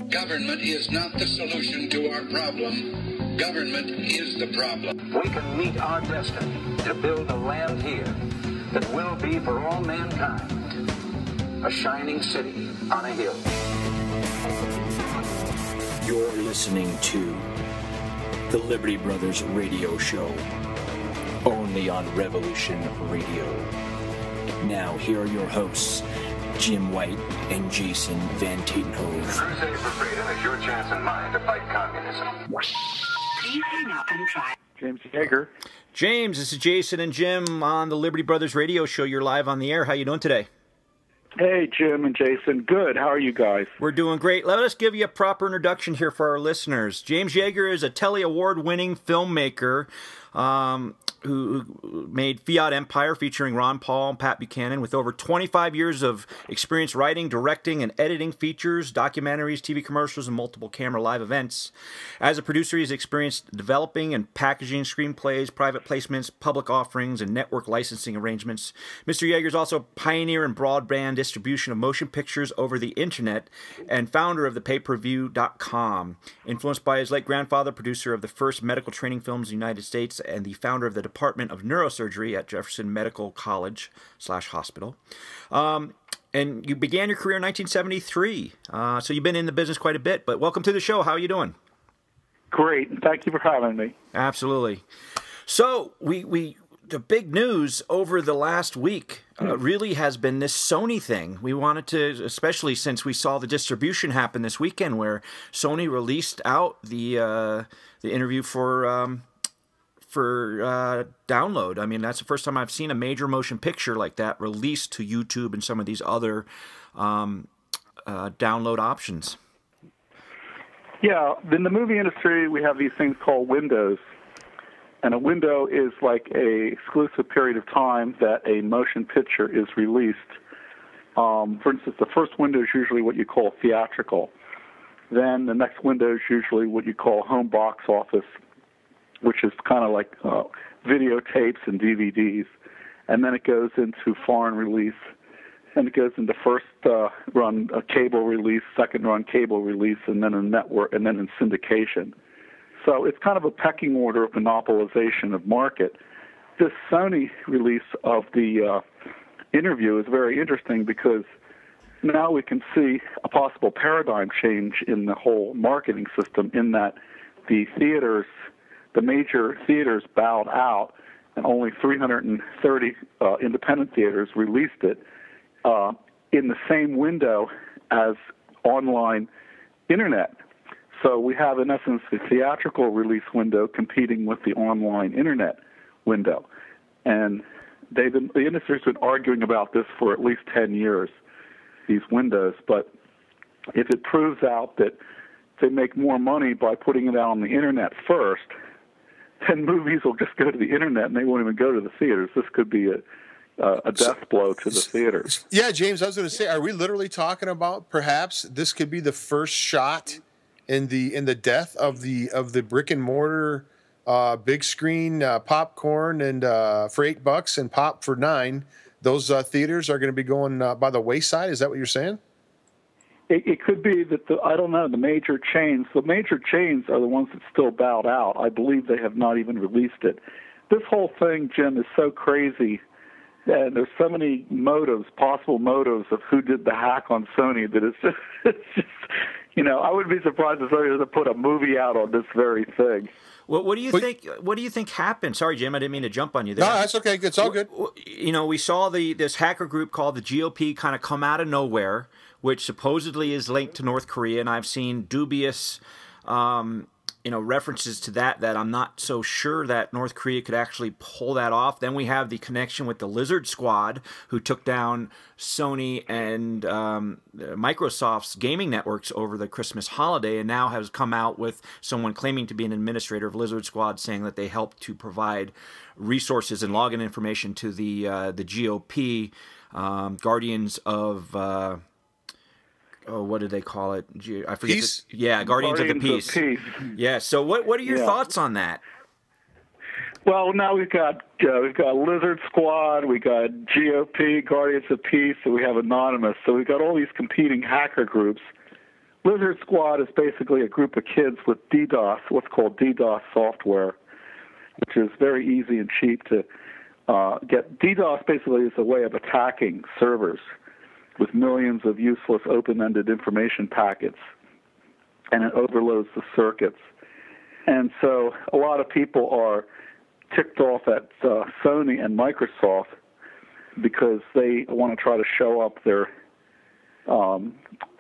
Government is not the solution to our problem. Government is the problem. We can meet our destiny to build a land here that will be for all mankind a shining city on a hill. You're listening to the Liberty Brothers Radio Show, only on Revolution Radio. Now, here are your hosts, Jim White and Jason Van Tatenhove. The crusade for freedom is your chance and mine to fight communism. Please hang up and try. James Jaeger. James, this is Jason and Jim on the Liberty Brothers Radio Show. You're live on the air. How you doing today? Hey, Jim and Jason. Good. How are you guys? We're doing great. Let us give you a proper introduction here for our listeners. James Jaeger is a Telly Award-winning filmmaker who made Fiat Empire, featuring Ron Paul and Pat Buchanan, with over 25 years of experience writing, directing, and editing features, documentaries, TV commercials, and multiple camera live events. As a producer, he's experienced developing and packaging screenplays, private placements, public offerings, and network licensing arrangements. Mr. Jaeger is also a pioneer in broadband distribution of motion pictures over the internet and founder of the pay-per-view.com. Influenced by his late grandfather, producer of the first medical training films in the United States, and the founder of the Department of Neurosurgery at Jefferson Medical College / Hospital. And you began your career in 1973. So you've been in the business quite a bit, but welcome to the show. How are you doing? Great. Thank you for having me. Absolutely. So the big news over the last week really has been this Sony thing. We wanted to, especially since we saw the distribution happen this weekend, where Sony released out the interview for download. I mean, that's the first time I've seen a major motion picture like that released to YouTube and some of these other download options. Yeah, in the movie industry, we have these things called windows. And a window is like a exclusive period of time that a motion picture is released. For instance, the first window is usually what you call theatrical. Then the next window is usually what you call home box office, which is kind of like videotapes and DVDs. And then it goes into foreign release. And it goes into first run cable release, second run cable release, and then a network, and then in syndication. So it's kind of a pecking order of monopolization of market. This Sony release of the interview is very interesting because now we can see a possible paradigm change in the whole marketing system, in that the major theaters bowed out and only 330 independent theaters released it in the same window as online internet. So we have, in essence, the theatrical release window competing with the online internet window. And the industry's been arguing about this for at least 10 years, these windows. But if it proves out that they make more money by putting it out on the internet first, then movies will just go to the internet and they won't even go to the theaters. This could be a death blow to the theaters. Yeah, James, I was going to say, are we literally talking about perhaps this could be the first shot in the death of the brick and mortar big screen popcorn and for $8 and pop for $9? Those theaters are going to be going by the wayside. Is that what you're saying? It could be that I don't know, the major chains are the ones that still bowed out. I believe they have not even released it. This whole thing, Jim, is so crazy, and there's so many possible motives of who did the hack on Sony, that it's just I wouldn't be surprised if Sony doesn't put a movie out on this very thing. Well, what do you think? What do you think happened? Sorry, Jim, I didn't mean to jump on you there. No, that's okay. It's all good. We saw this hacker group called the GOP kind of come out of nowhere, which supposedly is linked to North Korea, and I've seen dubious, references to that I'm not so sure that North Korea could actually pull that off. Then we have the connection with the Lizard Squad, who took down Sony and Microsoft's gaming networks over the Christmas holiday, and now has come out with someone claiming to be an administrator of Lizard Squad, saying that they helped to provide resources and login information to the GOP, Guardians of... what did they call it? I forget. Peace? Guardians of the Peace. Peace. Yeah. So what are your thoughts on that? Well, now we've got Lizard Squad, we got GOP, Guardians of Peace, and we have Anonymous. So we've got all these competing hacker groups. Lizard Squad is basically a group of kids with DDoS, what's called DDoS software, which is very easy and cheap to get. DDoS basically is a way of attacking servers with millions of useless open-ended information packets, and it overloads the circuits. And so a lot of people are ticked off at Sony and Microsoft because they want to try to show up their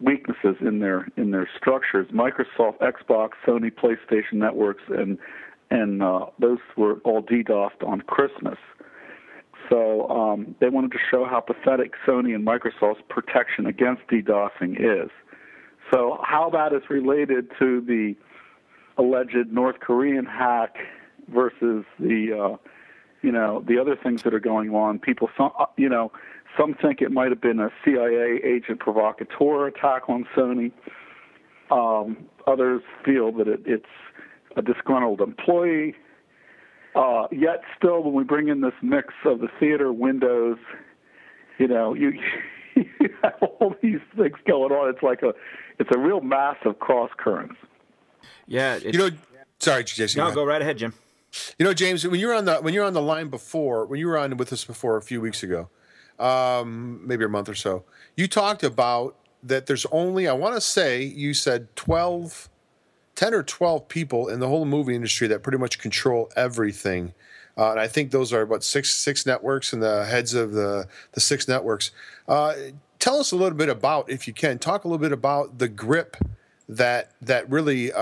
weaknesses in their structures. Microsoft, Xbox, Sony, PlayStation networks, and those were all DDoSed on Christmas. So they wanted to show how pathetic Sony and Microsoft's protection against DDoSing is. So how that is related to the alleged North Korean hack versus the the other things that are going on. People, some think it might have been a CIA agent provocateur attack on Sony. Others feel that it's a disgruntled employee. Yet still, when we bring in this mix of the theater windows, you have all these things going on. It's a real mass of cross currents. Yeah. Sorry, Jason. No, go right ahead, Jim. James, when you were on the line before, when you were on with us before a few weeks ago, maybe a month or so, you talked about that there's only, I want to say, you said 10 or 12 people in the whole movie industry that pretty much control everything. And I think those are, six networks and the heads of the 6 networks. Tell us a little bit about, if you can, talk a little bit about the grip that really,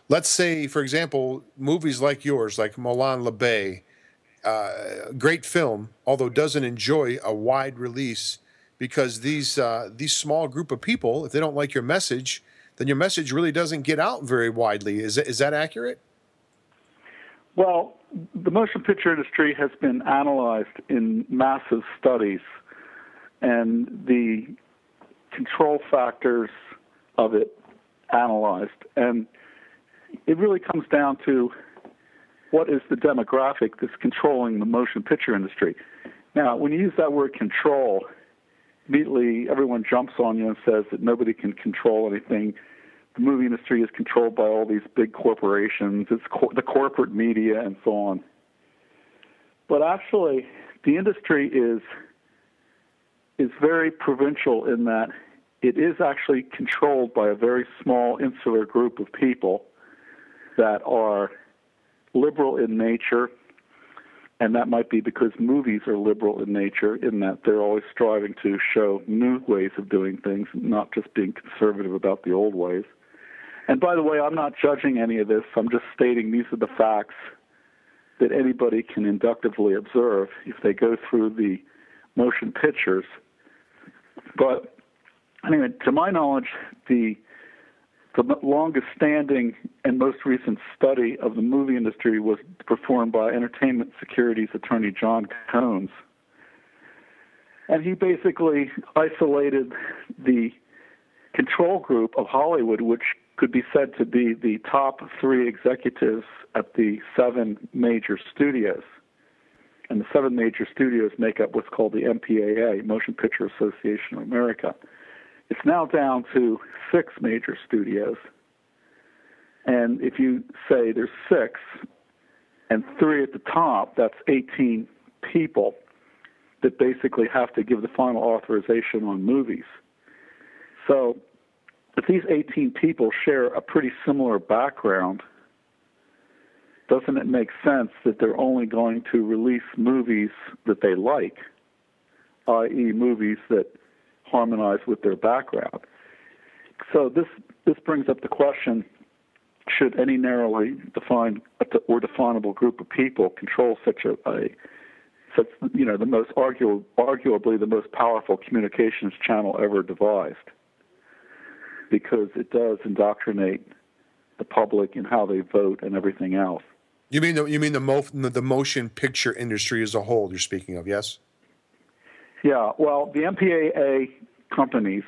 let's say, for example, movies like yours, like Moulin La Bay, great film, although doesn't enjoy a wide release because these small group of people, if they don't like your message, then your message really doesn't get out very widely. Is that accurate? Well, the motion picture industry has been analyzed in massive studies, and the control factors of it analyzed. And it really comes down to what is the demographic that's controlling the motion picture industry. Now, when you use that word control, immediately everyone jumps on you and says that nobody can control anything. The movie industry is controlled by all these big corporations. It's the corporate media and so on. But actually, the industry is very provincial in that it is actually controlled by a very small insular group of people that are liberal in nature, and that might be because movies are liberal in nature in that they're always striving to show new ways of doing things, not just being conservative about the old ways. And by the way, I'm not judging any of this. I'm just stating these are the facts that anybody can inductively observe if they go through the motion pictures. But anyway, to my knowledge, the longest standing and most recent study of the movie industry was performed by Entertainment Securities attorney John Combs. And he basically isolated the control group of Hollywood, which could be said to be the top 3 executives at the 7 major studios. And the 7 major studios make up what's called the MPAA, Motion Picture Association of America. It's now down to 6 major studios. And if you say there's 6 and 3 at the top, that's 18 people that basically have to give the final authorization on movies. So if these 18 people share a pretty similar background, doesn't it make sense that they're only going to release movies that they like, i.e. movies that harmonize with their background? So this brings up the question, should any narrowly defined or definable group of people control such the most arguably the most powerful communications channel ever devised? Because it does indoctrinate the public in how they vote and everything else. You mean the motion picture industry as a whole you're speaking of, yes? Yeah, well, the MPAA companies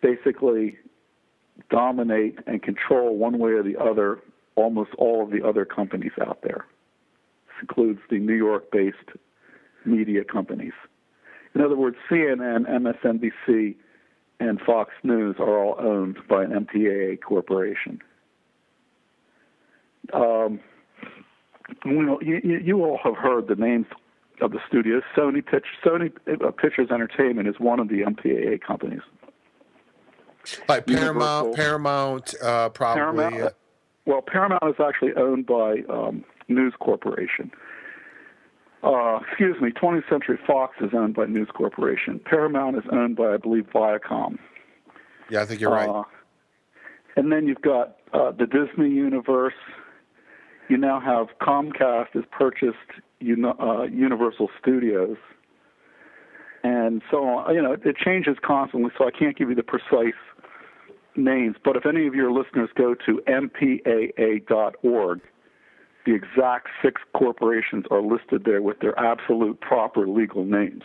basically dominate and control one way or the other almost all of the other companies out there. includes the New York-based media companies. In other words, CNN, MSNBC, and Fox News are all owned by an MPAA corporation. You all have heard the names of the studios. Sony Pictures Entertainment is one of the MPAA companies. Like Paramount, probably. Well, Paramount is actually owned by News Corporation. 20th Century Fox is owned by News Corporation. Paramount is owned by, I believe, Viacom. Yeah, I think you're right. And then you've got the Disney universe. You now have Comcast has purchased Universal Studios. And so on. It changes constantly, so I can't give you the precise names. But if any of your listeners go to mpaa.org, the exact 6 corporations are listed there with their absolute proper legal names.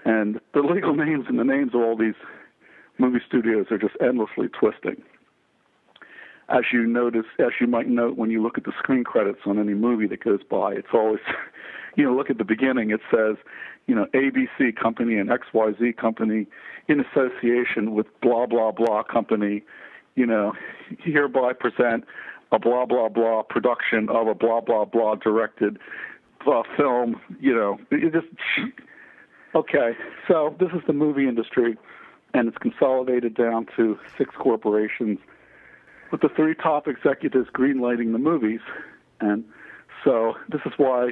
And the legal names and the names of all these movie studios are just endlessly twisting. As you might note when you look at the screen credits on any movie that goes by, it's always, look at the beginning, it says, ABC Company and XYZ Company in association with blah, blah, blah company, hereby present a blah, blah, blah production of a blah, blah, blah directed film, okay. So this is the movie industry, and it's consolidated down to 6 corporations with the 3 top executives greenlighting the movies. And so this is why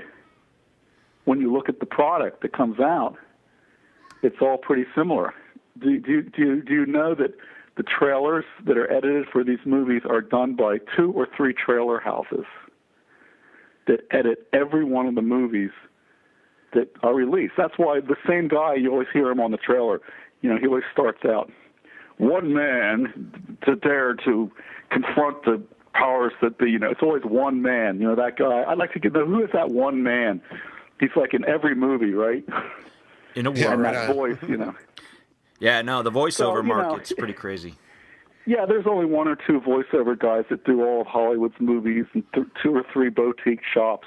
when you look at the product that comes out, it's all pretty similar. Do you know that the trailers that are edited for these movies are done by 2 or 3 trailer houses that edit every one of the movies that are released? That's why the same guy, you always hear him on the trailer, he always starts out, one man to dare to confront the powers that be, it's always one man, that guy. I'd like to know who is that one man? He's like in every movie, right? In a and that voice, Yeah, no, the voiceover market's pretty crazy. Yeah, there's only 1 or 2 voiceover guys that do all of Hollywood's movies and 2 or 3 boutique shops.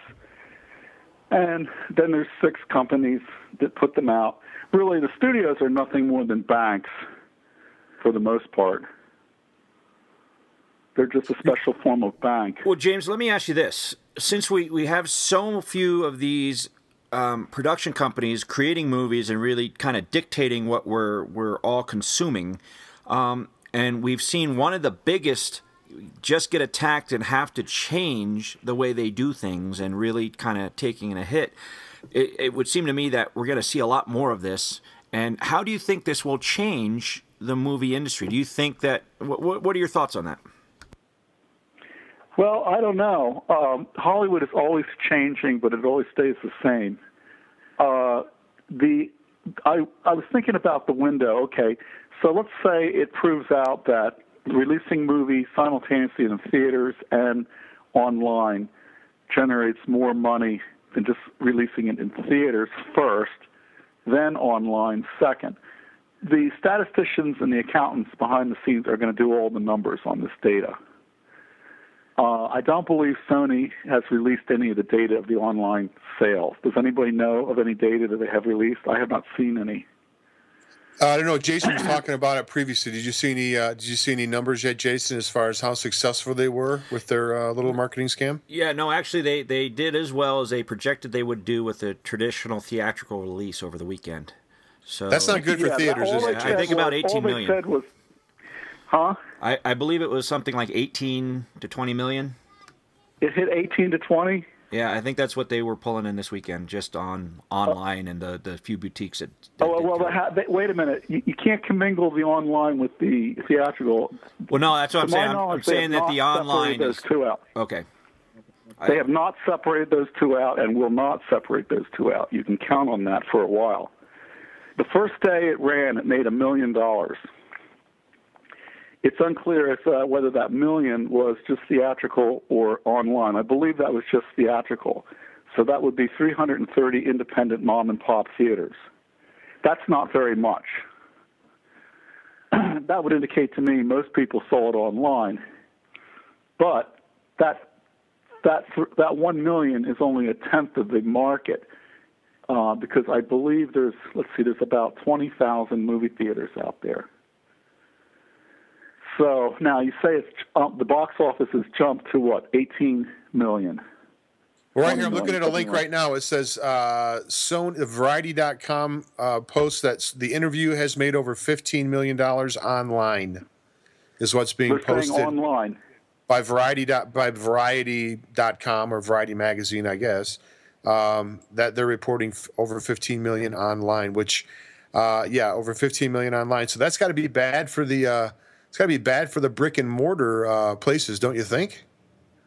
And then there's 6 companies that put them out. Really, the studios are nothing more than banks for the most part. They're just a special form of bank. Well, James, let me ask you this. Since we have so few of these production companies creating movies and really kind of dictating what we're all consuming, and we've seen one of the biggest just get attacked and have to change the way they do things and really kind of taking a hit, it would seem to me that we're going to see a lot more of this. And how do you think this will change the movie industry? Do you think that, what are your thoughts on that? Well, I don't know. Hollywood is always changing, but it always stays the same. I was thinking about the window. Okay, so let's say it proves out that releasing movies simultaneously in theaters and online generates more money than just releasing it in theaters first, then online second. The statisticians and the accountants behind the scenes are going to do all the numbers on this data. I don't believe Sony has released any of the data of the online sales. Does anybody know of any data that they have released? I have not seen any. I don't know. Jason was talking about it previously. Did you see any numbers yet, Jason, as far as how successful they were with their little marketing scam? Yeah, no, actually they did as well as they projected they would do with a traditional theatrical release over the weekend. So that's not good for theaters, is it? I think about 18 million. All they said was, huh? I believe it was something like 18 to 20 million. It hit 18 to 20? Yeah, I think that's what they were pulling in this weekend, just on online and the few boutiques that. Wait a minute! You can't commingle the online with the theatrical. Well, no, that's what I'm saying. I'm saying that the online those 2 out. Okay. They have not separated those 2 out and will not separate those 2 out. You can count on that for a while. The first day it ran, it made $1 million. It's unclear as whether that million was just theatrical or online. I believe that was just theatrical. So that would be 330 independent mom-and-pop theaters. That's not very much. That would indicate to me most people saw it online. But that that 1 million is only a tenth of the market, because I believe there's about 20,000 movie theaters out there. So now you say it's the box office has jumped to what, 18 million. Well, right here, I'm looking at a link right now. It says Variety.com posts that the interview has made over $15 million online, is what's being posted online by Variety.com or Variety Magazine, I guess. That they're reporting over 15 million online, which, over 15 million online. So that's got to be bad for the brick and mortar places, don't you think?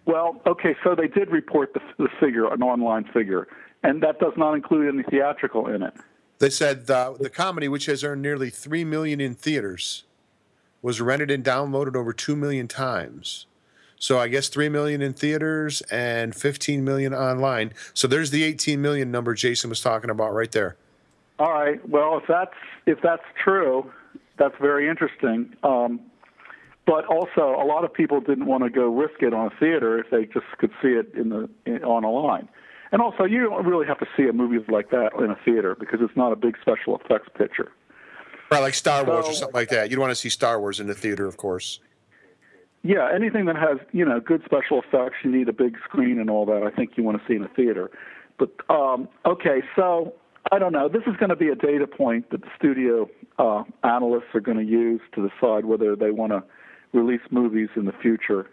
Well, okay, so they did report the figure, an online figure, and that does not include any theatrical in it. They said the comedy, which has earned nearly 3 million in theaters, was rented and downloaded over 2 million times. So I guess 3 million in theaters and 15 million online. So there's the 18 million number Jason was talking about right there. All right. Well, if that's true, that's very interesting. But also, a lot of people didn't want to go risk it on a theater if they just could see it on a line. And also, you don't really have to see a movie like that in a theater because it's not a big special effects picture. Right, like Star Wars or something like that. You don't want to see Star Wars in the theater, of course. Yeah, anything that has, good special effects, you need a big screen and all that, I think you want to see in a theater. But, okay, so, I don't know. This is going to be a data point that the studio analysts are going to use to decide whether they want to release movies in the future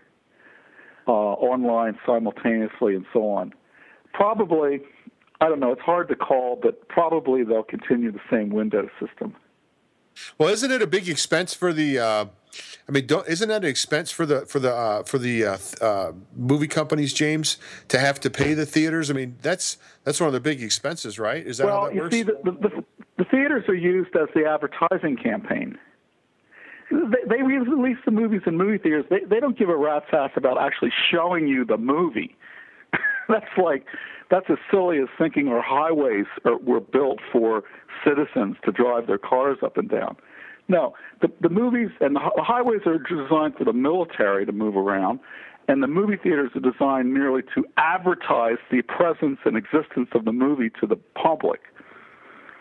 online simultaneously and so on. Probably, I don't know, it's hard to call, but probably they'll continue the same window system. Well, isn't it a big expense for the? Isn't that an expense for the movie companies, James, to have to pay the theaters? I mean, that's one of the big expenses, right? Is that how that works? Well, you see, the theaters are used as the advertising campaign. They release the movies in movie theaters. They don't give a rat's ass about actually showing you the movie. That's as silly as thinking our highways were built for citizens to drive their cars up and down. No, the movies and the highways are designed for the military to move around, and the movie theaters are designed merely to advertise the presence and existence of the movie to the public.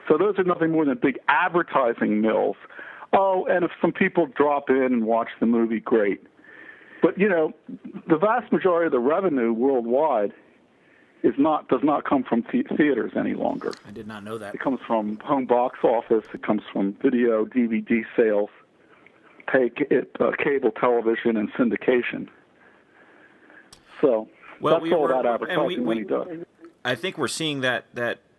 So those are nothing more than big advertising mills. Oh, and if some people drop in and watch the movie, great. But, the vast majority of the revenue worldwide does not come from theaters any longer. I did not know that. It comes from home box office. It comes from video, DVD sales, cable television, and syndication. So that's all that advertising money does. I think we're seeing that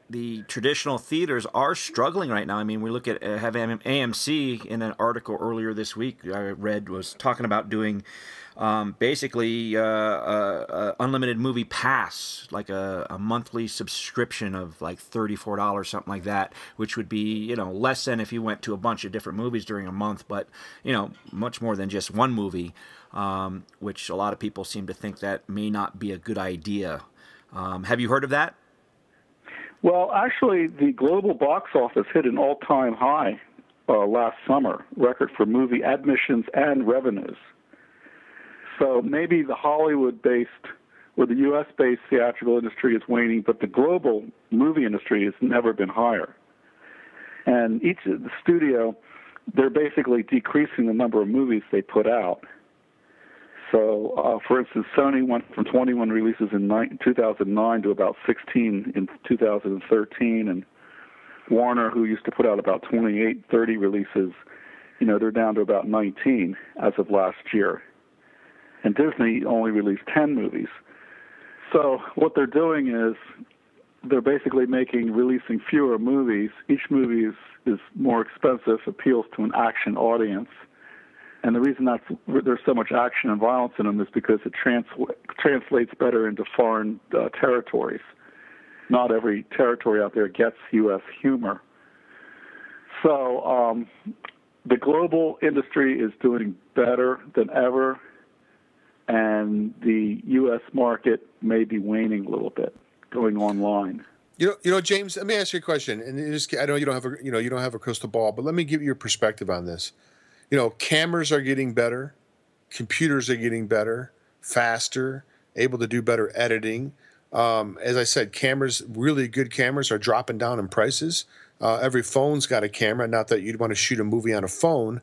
the traditional theaters are struggling right now. I mean, we look at have AMC in an article earlier this week I read was talking about doing basically unlimited movie pass, like a monthly subscription of like $34, something like that, which would be less than if you went to a bunch of different movies during a month, but much more than just one movie, which a lot of people seem to think that may not be a good idea. Have you heard of that? Well, actually, the global box office hit an all-time high last summer, record for movie admissions and revenues. So maybe the Hollywood-based or the U.S.-based theatrical industry is waning, but the global movie industry has never been higher. And each of the studio, they're basically decreasing the number of movies they put out. So, for instance, Sony went from 21 releases in 2009 to about 16 in 2013, and Warner, who used to put out about 28, 30 releases, they're down to about 19 as of last year. And Disney only released 10 movies. So what they're doing is they're basically releasing fewer movies. Each movie is more expensive, appeals to an action audience. And the reason there's so much action and violence in them is because it translates better into foreign territories. Not every territory out there gets U.S. humor. So the global industry is doing better than ever, and the U.S. market may be waning a little bit, going online. James, let me ask you a question. And I know you don't have a crystal ball, but let me give you your perspective on this. Cameras are getting better, computers are getting better, faster, able to do better editing. As I said, cameras, really good cameras, are dropping down in prices. Every phone's got a camera. Not that you'd want to shoot a movie on a phone,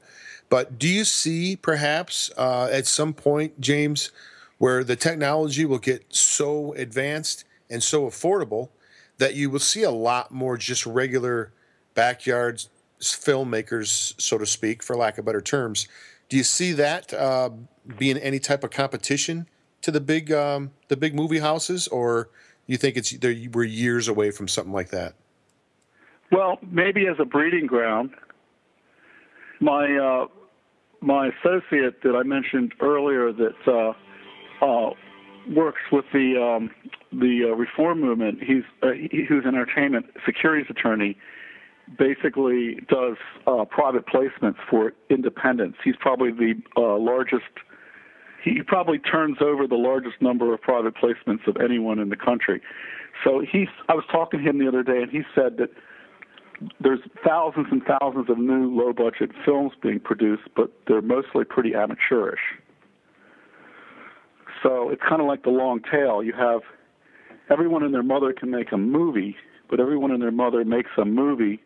but do you see perhaps at some point, James, where the technology will get so advanced and so affordable that you will see a lot more just regular backyard filmmakers, so to speak, for lack of better terms? Do you see that being any type of competition to the big movie houses, or you think we're years away from something like that? Well, maybe as a breeding ground. My associate that I mentioned earlier that works with the reform movement. He's an entertainment securities attorney. Basically, does private placements for independents. He's probably the largest. He probably turns over the largest number of private placements of anyone in the country. So I was talking to him the other day, and he said that there's thousands and thousands of new low-budget films being produced, but they're mostly pretty amateurish. So it's kind of like the long tail. You have everyone and their mother can make a movie, but everyone and their mother makes a movie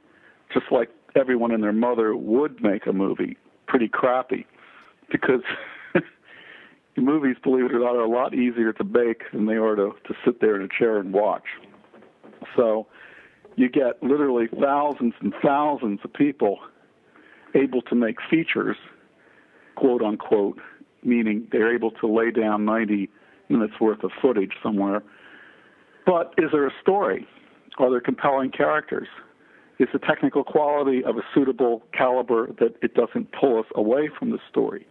just like everyone and their mother would make a movie, pretty crappy, because movies, believe it or not, are a lot easier to make than they are to sit there in a chair and watch. So you get literally thousands and thousands of people able to make features, quote unquote, meaning they're able to lay down 90 minutes worth of footage somewhere. But is there a story? Are there compelling characters? Is the technical quality of a suitable caliber that it doesn't pull us away from the story?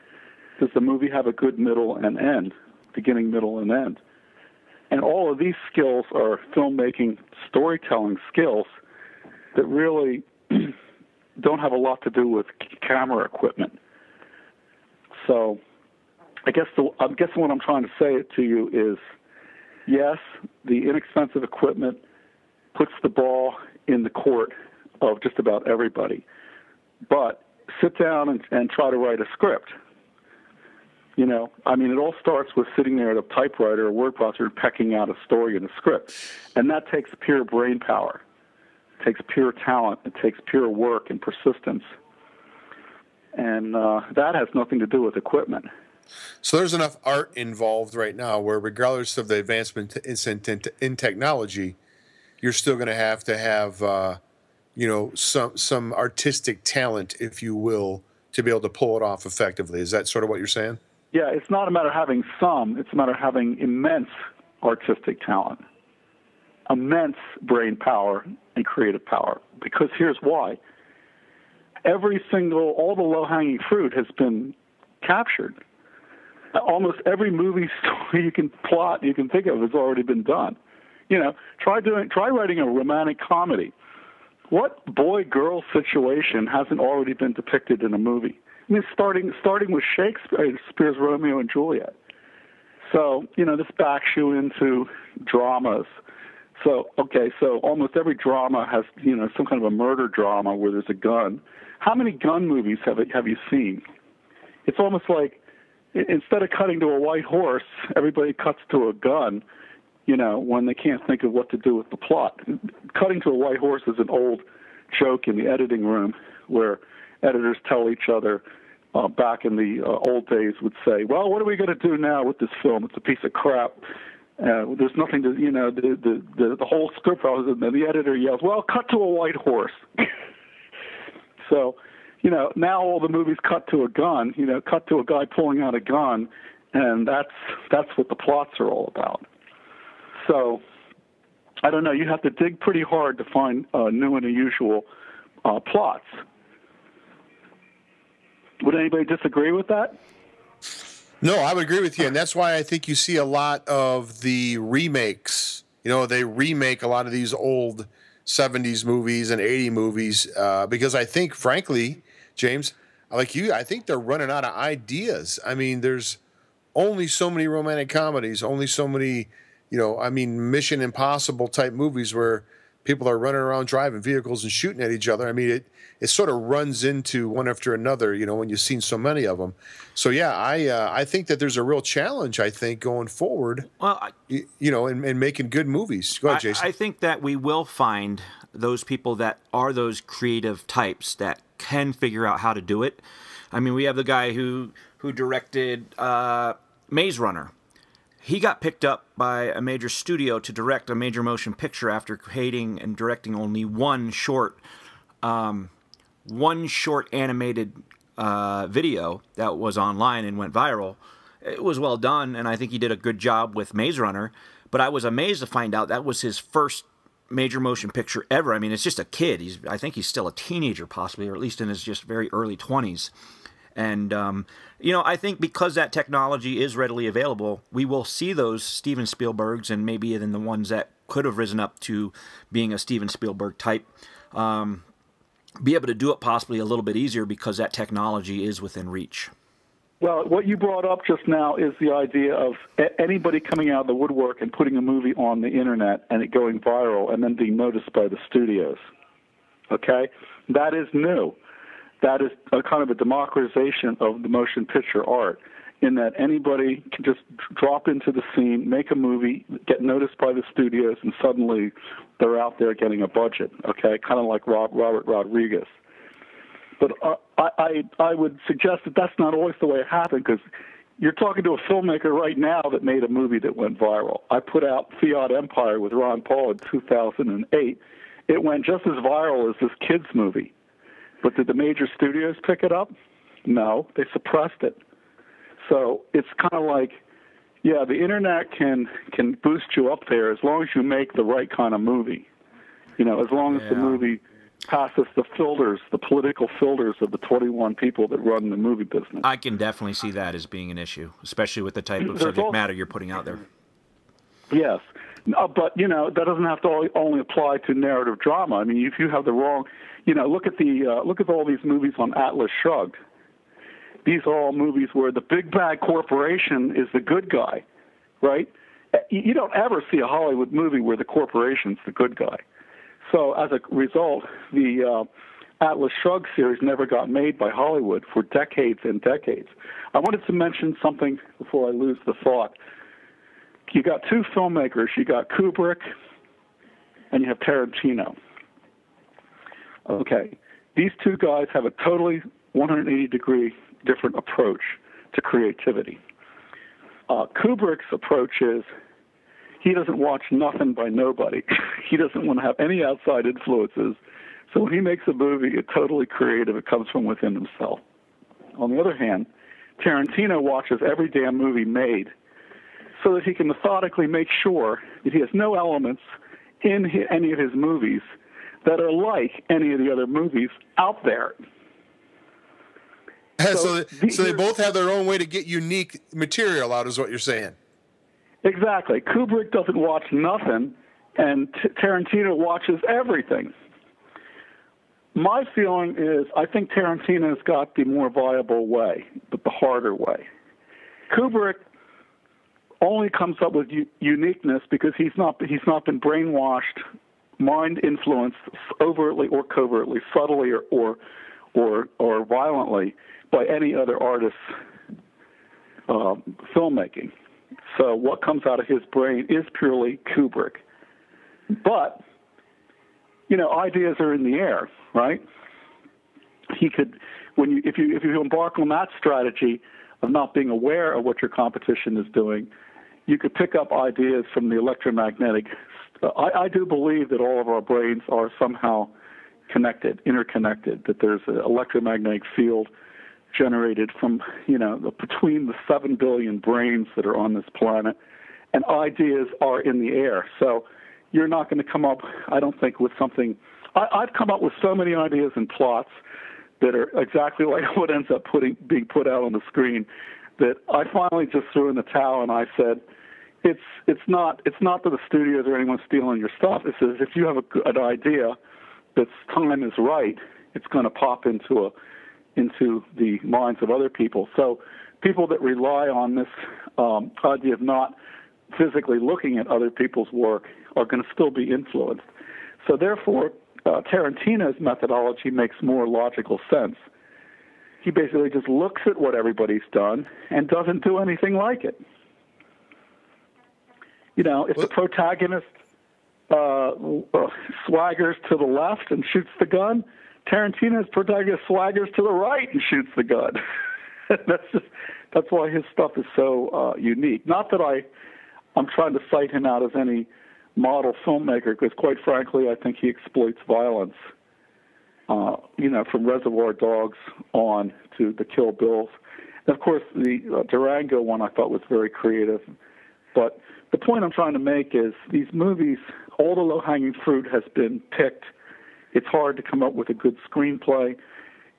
Does the movie have a good middle and end, beginning, middle, and end? And all of these skills are filmmaking, storytelling skills that really don't have a lot to do with camera equipment. So I guess what I'm trying to say to you is, yes, the inexpensive equipment puts the ball in the court of just about everybody. But sit down and try to write a script. You know, I mean, it all starts with sitting there at a typewriter or word processor and pecking out a story in a script. And that takes pure brain power. It takes pure talent. It takes pure work and persistence. And that has nothing to do with equipment. So there's enough art involved right now where, regardless of the advancement in technology, you're still going to have some artistic talent, if you will, to be able to pull it off effectively. Is that sort of what you're saying? Yeah, it's not a matter of having some. It's a matter of having immense artistic talent, immense brain power and creative power. Because here's why. All the low-hanging fruit has been captured. Almost every movie story you can plot, you can think of, has already been done. You know, try writing a romantic comedy. What boy-girl situation hasn't already been depicted in a movie? I mean, starting with Shakespeare's Romeo and Juliet. So, you know, this backs you into dramas. So almost every drama has, you know, some kind of a murder drama where there's a gun. How many gun movies have you seen? It's almost like instead of cutting to a white horse, everybody cuts to a gun, you know, when they can't think of what to do with the plot. Cutting to a white horse is an old joke in the editing room where editors tell each other back in the old days would say, well, what are we going to do now with this film? It's a piece of crap. There's nothing to, you know, the whole script, and the editor yells, well, cut to a white horse. So, you know, now all the movies cut to a gun, you know, cut to a guy pulling out a gun, and that's what the plots are all about. So, I don't know, you have to dig pretty hard to find new and unusual plots. Would anybody disagree with that? No, I would agree with you, and that's why I think you see a lot of the remakes. You know, they remake a lot of these old 70s movies and 80 movies because I think, frankly, James, like you, I think they're running out of ideas. I mean, there's only so many romantic comedies, only so many, you know, I mean, Mission Impossible type movies where people are running around driving vehicles and shooting at each other. I mean, it sort of runs into one after another, when you've seen so many of them. So, yeah, I think that there's a real challenge, I think, going forward, in making good movies. Go ahead, Jason. I think that we will find those people that are those creative types that can figure out how to do it. I mean, we have the guy who directed Maze Runner. He got picked up by a major studio to direct a major motion picture after creating and directing only one short animated video that was online and went viral. It was well done, and I think he did a good job with Maze Runner, but I was amazed to find out that was his first major motion picture ever. I mean, it's just a kid. I think he's still a teenager possibly, or at least in his just very early 20s. And, I think because that technology is readily available, we will see those Steven Spielbergs and maybe even the ones that could have risen up to being a Steven Spielberg type, be able to do it possibly a little bit easier because that technology is within reach. Well, what you brought up just now is the idea of anybody coming out of the woodwork and putting a movie on the internet and it going viral and then being noticed by the studios. Okay? That is new. That is a kind of a democratization of the motion picture art, in that anybody can just drop into the scene, make a movie, get noticed by the studios, and suddenly they're out there getting a budget, okay? Kind of like Robert Rodriguez. But I would suggest that that's not always the way it happened, because you're talking to a filmmaker right now that made a movie that went viral. I put out Fiat Empire with Ron Paul in 2008. It went just as viral as this kid's movie. But did the major studios pick it up? No, they suppressed it. So it's kind of like, yeah, the internet can boost you up there as long as you make the right kind of movie. As long as the movie passes the filters, the political filters of the 21 people that run the movie business. I can definitely see that as being an issue, especially with the type of subject matter you're putting out there. Yes. But, that doesn't have to only apply to narrative drama. I mean, if you have the wrong, look at all these movies on Atlas Shrugged. These are all movies where the big bad corporation is the good guy, right? You don't ever see a Hollywood movie where the corporation's the good guy. So as a result, the Atlas Shrugged series never got made by Hollywood for decades and decades. I wanted to mention something before I lose the thought. You got two filmmakers. You got Kubrick and you have Tarantino. Okay. These two guys have a totally 180-degree different approach to creativity. Kubrick's approach is he doesn't watch nothing by nobody. He doesn't want to have any outside influences. So when he makes a movie, it's totally creative. It comes from within himself. On the other hand, Tarantino watches every damn movie made so that he can methodically make sure that he has no elements in any of his movies that are like any of the other movies out there. So they both have their own way to get unique material out, is what you're saying. Exactly. Kubrick doesn't watch nothing, and Tarantino watches everything. My feeling is I think Tarantino's got the more viable way, but the harder way. Kubrick only comes up with uniqueness because he's not been brainwashed, mind influenced overtly or covertly, subtly or violently by any other artist's filmmaking. So what comes out of his brain is purely Kubrick. But ideas are in the air, right? He could, if you embark on that strategy of not being aware of what your competition is doing, you could pick up ideas from the electromagnetic. I do believe that all of our brains are somehow interconnected, that there's an electromagnetic field generated from, between the 7 billion brains that are on this planet, and ideas are in the air. So you're not going to come up, I don't think, with something. I've come up with so many ideas and plots that are exactly like what ends up being put out on the screen that I finally just threw in the towel and I said, it's not that the studios or anyone's stealing your stuff. It says if you have an idea that's time is right, it's going to pop into the minds of other people. So people that rely on this idea of not physically looking at other people's work are going to still be influenced. So therefore, Tarantino's methodology makes more logical sense. He basically just looks at what everybody's done and doesn't do anything like it. You know, if the protagonist swaggers to the left and shoots the gun, Tarantino's protagonist swaggers to the right and shoots the gun. That's why his stuff is so unique. Not that I'm trying to cite him out as any model filmmaker, because quite frankly, I think he exploits violence. You know, from Reservoir Dogs on to the Kill Bills. And of course, the Durango one I thought was very creative. But the point I'm trying to make is these movies, all the low-hanging fruit has been picked. It's hard to come up with a good screenplay.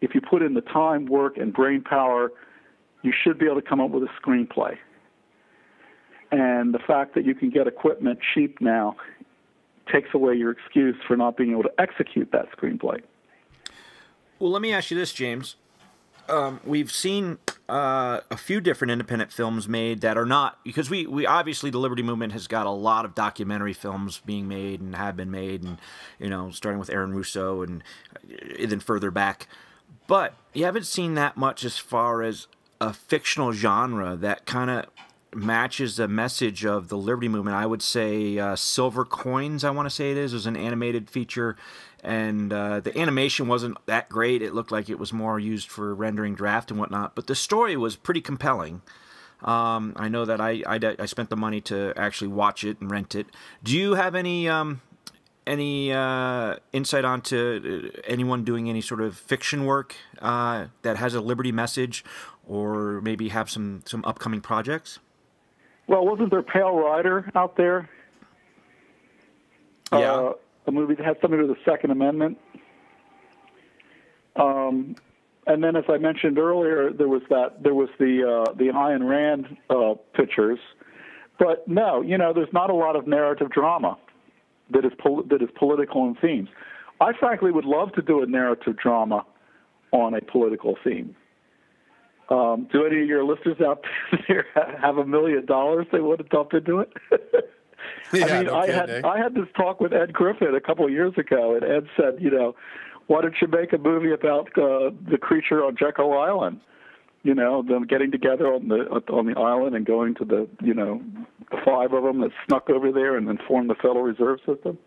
If you put in the time, work, and brain power, you should be able to come up with a screenplay. And the fact that you can get equipment cheap now takes away your excuse for not being able to execute that screenplay. Well, let me ask you this, James. We've seen a few different independent films made that are not, because we obviously the Liberty Movement has got a lot of documentary films being made and have been made, and you know, starting with Aaron Russo and then further back. But you haven't seen that much as far as a fictional genre that kind of matches the message of the Liberty Movement. I would say Silver Coins, I want to say it is. It was an animated feature, and the animation wasn't that great. It looked like it was more used for rendering draft and whatnot, but the story was pretty compelling. I know that I spent the money to actually watch it and rent it. Do you have any insight onto anyone doing any sort of fiction work that has a Liberty message, or maybe have some upcoming projects? Well, wasn't there Pale Rider out there? Yeah. A movie that had something to do with the Second Amendment. And then, as I mentioned earlier, there was the Ayn Rand pictures. But no, you know, there's not a lot of narrative drama that is political in themes. I frankly would love to do a narrative drama on a political theme. Do any of your listeners out there have $1 million they want to dump into it? Yeah, I mean, I had this talk with Ed Griffin a couple of years ago, and Ed said, you know, why don't you make a movie about the creature on Jekyll Island? You know, them getting together on the island and going to the 5 of them that snuck over there and then formed the Federal Reserve System.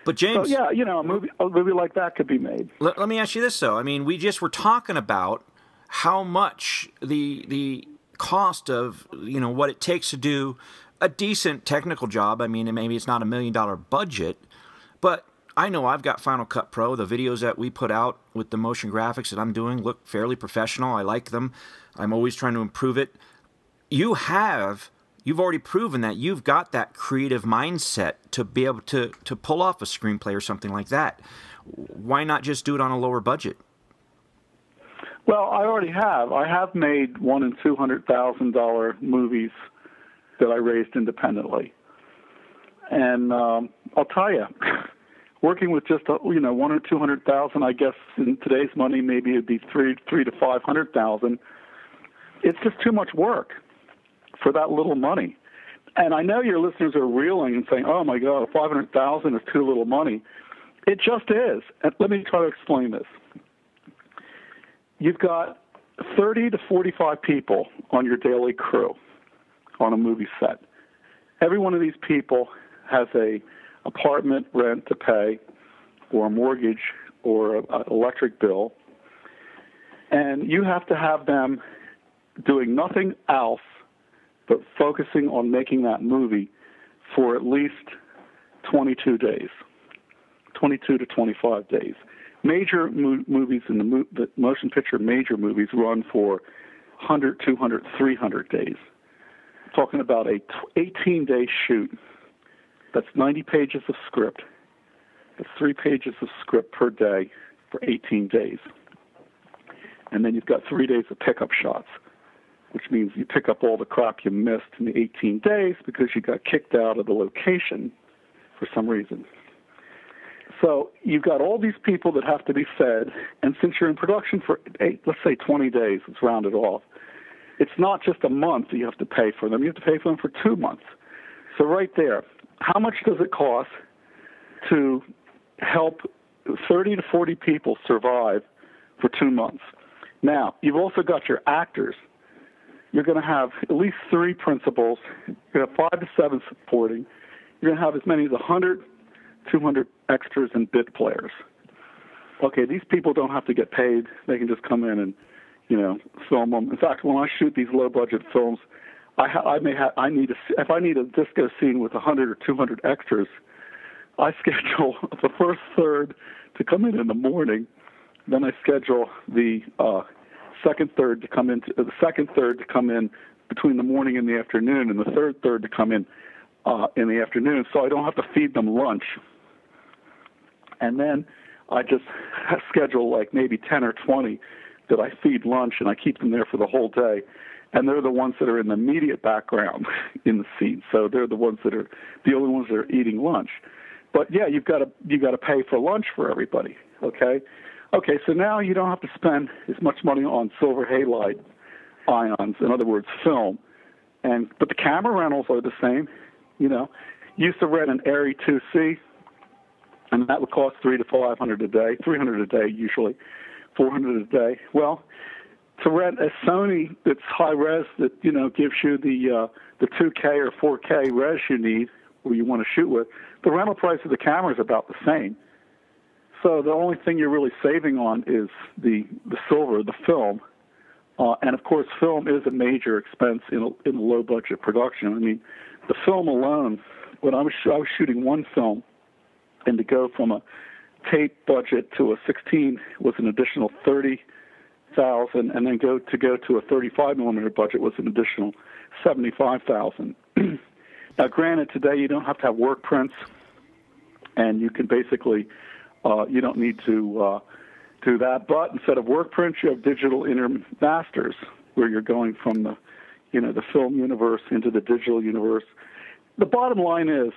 But James, so, yeah, you know, a movie like that could be made. Let me ask you this though. I mean, we just were talking about how much the cost of, you know, what it takes to do a decent technical job. I mean, maybe it's not $1 million budget, but I know I've got Final Cut Pro. The videos that we put out with the motion graphics that I'm doing look fairly professional. I like them. I'm always trying to improve it. You've already proven that you've got that creative mindset to be able to pull off a screenplay or something like that. Why not just do it on a lower budget? Well, I already have. I have made $100,000 and $200,000 movies that I raised independently, and I'll tell you, working with just $100,000 or $200,000, I guess in today's money maybe it'd be $300,000 to $500,000. It's just too much work for that little money. And I know your listeners are reeling and saying, "Oh my God, $500,000 is too little money." It just is. And let me try to explain this. You've got 30 to 45 people on your daily crew on a movie set. Every one of these people has a apartment rent to pay, or a mortgage, or an electric bill, and you have to have them doing nothing else but focusing on making that movie for at least 22 days, 22 to 25 days. Major movies in the motion picture major movies run for 100, 200, 300 days. I'm talking about a 18-day shoot. That's 90 pages of script. That's 3 pages of script per day for 18 days. And then you've got 3 days of pickup shots, which means you pick up all the crap you missed in the 18 days because you got kicked out of the location for some reason. So you've got all these people that have to be fed, and since you're in production for, let's say 20 days, let's round it off, it's not just a month that you have to pay for them. You have to pay for them for 2 months. So right there, how much does it cost to help 30 to 40 people survive for 2 months. Now, you've also got your actors. You're going to have at least 3 principals. You're going to have 5 to 7 supporting. You're going to have as many as 100, 200 extras and bit players. Okay, these people don't have to get paid. They can just come in and, film them. In fact, when I shoot these low-budget films, if I need a disco scene with 100 or 200 extras, I schedule the first third to come in the morning. Then I schedule the second third to come in between the morning and the afternoon, and the third to come in the afternoon, so I don't have to feed them lunch. And then I just schedule like maybe 10 or 20 that I feed lunch, and I keep them there for the whole day. And they're the ones that are in the immediate background in the scene. So they're the ones that are the only ones that are eating lunch. But yeah, you've got to pay for lunch for everybody. Okay. So now you don't have to spend as much money on silver halide ions, in other words, film. But the camera rentals are the same. You used to rent an Arri 2C, and that would cost $300 to $500 a day, $300 a day usually, $400 a day. Well, to rent a Sony that's high res that gives you the 2K or 4K res you need or you want to shoot with, the rental price of the camera is about the same. So the only thing you're really saving on is the silver, the film, and of course film is a major expense in a low budget production. I mean, the film alone, when I was shooting one film, and to go from a tape budget to a 16 was an additional $30,000, and then go to a 35 millimeter budget was an additional $75,000. Now, granted, today you don't have to have work prints, and you can basically you don't need to do that. But instead of work prints, you have digital intermasters, where you're going from the the film universe into the digital universe. The bottom line is,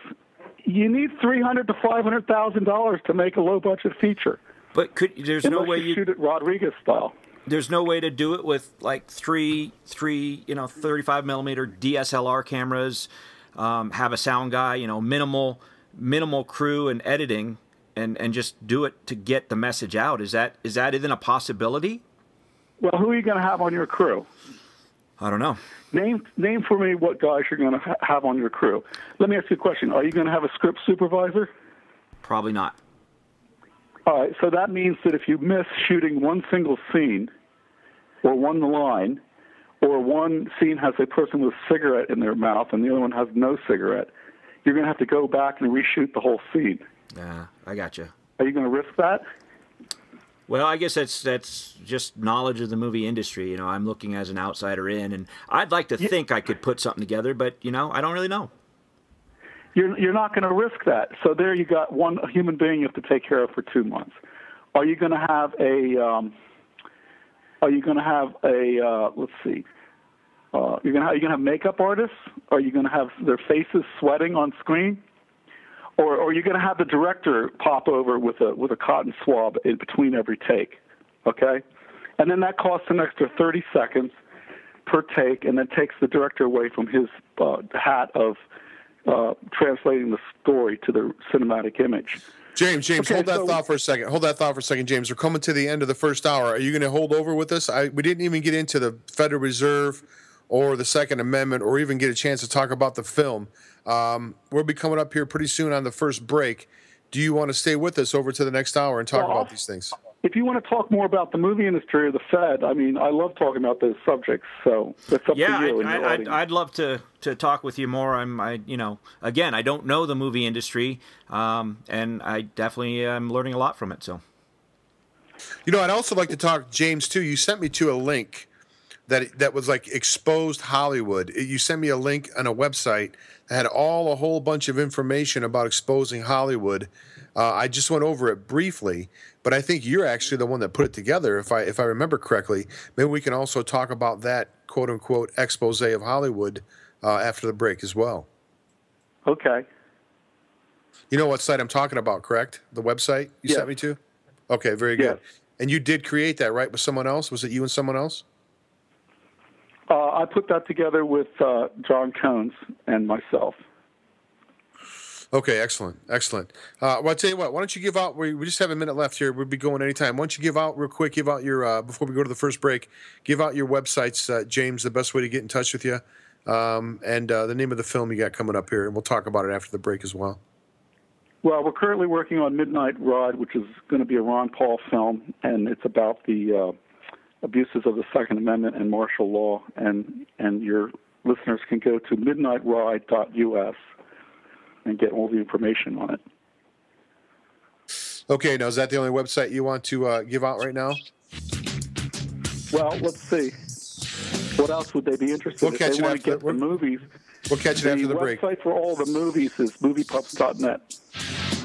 you need $300,000 to $500,000 to make a low budget feature. But there's no way you shoot it Rodriguez style. There's no way to do it with like three 35 millimeter DSLR cameras, have a sound guy, minimal crew and editing, and just do it to get the message out. Is that even a possibility? Well, who are you going to have on your crew? I don't know. Name for me what guys you're going to have on your crew. Let me ask you a question. Are you going to have a script supervisor? Probably not. All right, so that means that if you miss shooting one single scene or one line, or one scene has a person with a cigarette in their mouth and the other one has no cigarette, you're going to have to go back and reshoot the whole scene. Yeah, I got you. Are you going to risk that? Well, I guess that's just knowledge of the movie industry. I'm looking as an outsider in, and I'd like to think I could put something together, but, I don't really know. You're not going to risk that. So there you got one human being you have to take care of for 2 months. Are you going to have let's see. You're going to have makeup artists? Are you going to have their faces sweating on screen? Or are you going to have the director pop over with a cotton swab in between every take? Okay? And then that costs an extra 30 seconds per take, and then takes the director away from his hat of translating the story to the cinematic image. James, okay, hold that thought for a second. James, we're coming to the end of the first hour. Are you going to hold over with us? We didn't even get into the Federal Reserve or the Second Amendment, or even get a chance to talk about the film. We'll be coming up here pretty soon on the first break. Do you want to stay with us over to the next hour and talk about these things? If you want to talk more about the movie industry or the Fed, I mean, I love talking about those subjects. So it's up to you. I'd love to talk with you more. Again, I don't know the movie industry, and I definitely am learning a lot from it. So, I'd also like to talk, James, too. You sent me to a link that was like Exposed Hollywood. You sent me a link on a website that had a whole bunch of information about exposing Hollywood. I just went over it briefly, but I think you're actually the one that put it together, if I remember correctly. Maybe we can also talk about that quote-unquote expose of Hollywood after the break as well. Okay. You know what site I'm talking about, correct? The website you sent me to? Okay, very good. Yes. And you did create that, right, with someone else? Was it you and someone else? I put that together with John Cones and myself. Okay, excellent. Well, I'll tell you what, why don't you give out, we just have a minute left here. We'll be going anytime. Why don't you give out real quick, give out your, before we go to the first break, give out your websites, James, the best way to get in touch with you, and the name of the film you got coming up here, and we'll talk about it after the break as well. Well, we're currently working on Midnight Ride, which is going to be a Ron Paul film, and it's about the abuses of the Second Amendment and martial law, and your listeners can go to midnightride.us and get all the information on it. Okay, now is that the only website you want to give out right now? Well, let's see. What else would they be interested in? If they want to get the movies. We'll catch it after the break. The website for all the movies is moviepubs.net.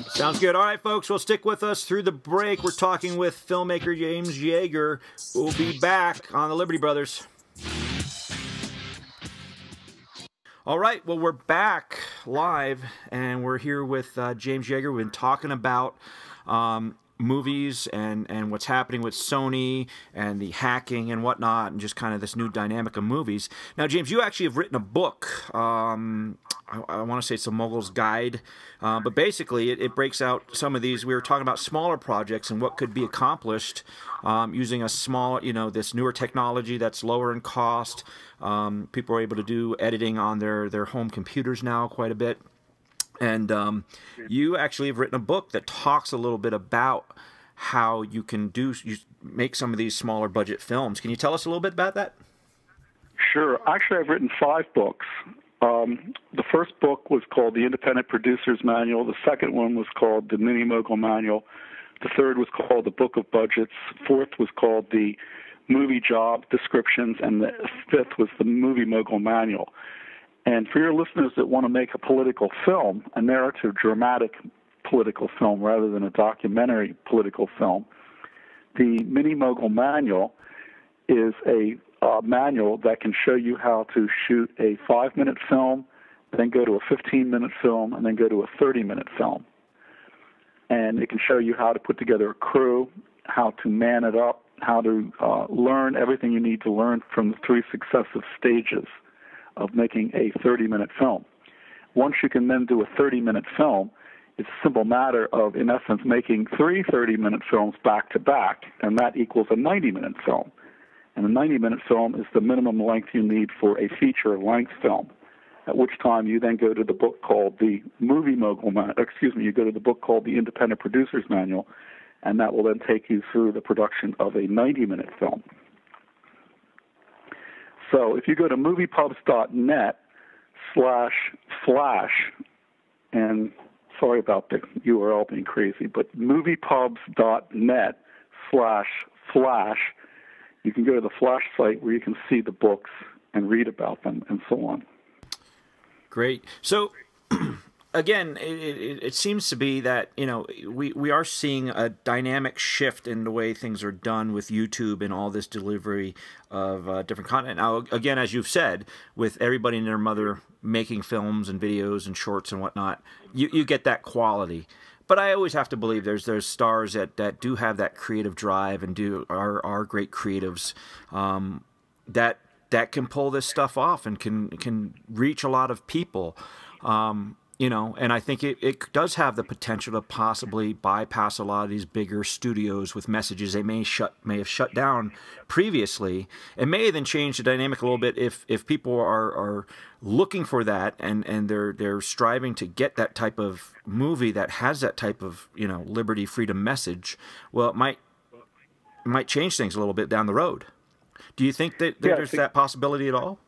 Sounds good. All right, folks, well, stick with us through the break. We're talking with filmmaker James Jaeger. We'll be back on the Liberty Brothers. All right, well, we're back live, and we're here with James Jaeger. We've been talking about movies and what's happening with Sony and the hacking and whatnot, and just kind of this new dynamic of movies. Now, James, you actually have written a book. I want to say it's a Mogul's Guide, but basically it breaks out some of these. We were talking about smaller projects and what could be accomplished using a small, this newer technology that's lower in cost. People are able to do editing on their home computers now quite a bit. And you actually have written a book that talks a little bit about how you can make some of these smaller budget films. Can you tell us a little bit about that? Sure. Actually, I've written 5 books. The first book was called The Independent Producer's Manual. The second one was called The Mini Mogul Manual. The third was called The Book of Budgets. Fourth was called The Movie Job Descriptions. And the fifth was The Movie Mogul Manual. And for your listeners that want to make a political film, a narrative, dramatic political film rather than a documentary political film, the Mini Mogul Manual is a manual that can show you how to shoot a 5-minute film, then go to a 15-minute film, and then go to a 30-minute film. And it can show you how to put together a crew, how to man it up, how to learn everything you need to learn from the 3 successive stages of making a 30-minute film. Once you can then do a 30-minute film, it's a simple matter of, in essence, making 3 30-minute films back-to-back, and that equals a 90-minute film. And a 90-minute film is the minimum length you need for a feature-length film, at which time you then go to the book called the Movie Mogul you go to the book called The Independent Producer's Manual, and that will then take you through the production of a 90-minute film. So if you go to moviepubs.net/flash, and sorry about the URL being crazy, but moviepubs.net/flash, you can go to the Flash site where you can see the books and read about them and so on. Great. So, again, it seems to be that, we are seeing a dynamic shift in the way things are done with YouTube and all this delivery of different content. Now, again, as you've said, with everybody and their mother making films and videos and shorts and whatnot, you get that quality. But I always have to believe there's stars that do have that creative drive and are great creatives that can pull this stuff off and can reach a lot of people. And I think it does have the potential to possibly bypass a lot of these bigger studios with messages they may have shut down previously. It may even change the dynamic a little bit if people are looking for that and they're striving to get that type of movie that has that type of liberty, freedom message. Well, it might change things a little bit down the road. Do you think that there's that possibility at all?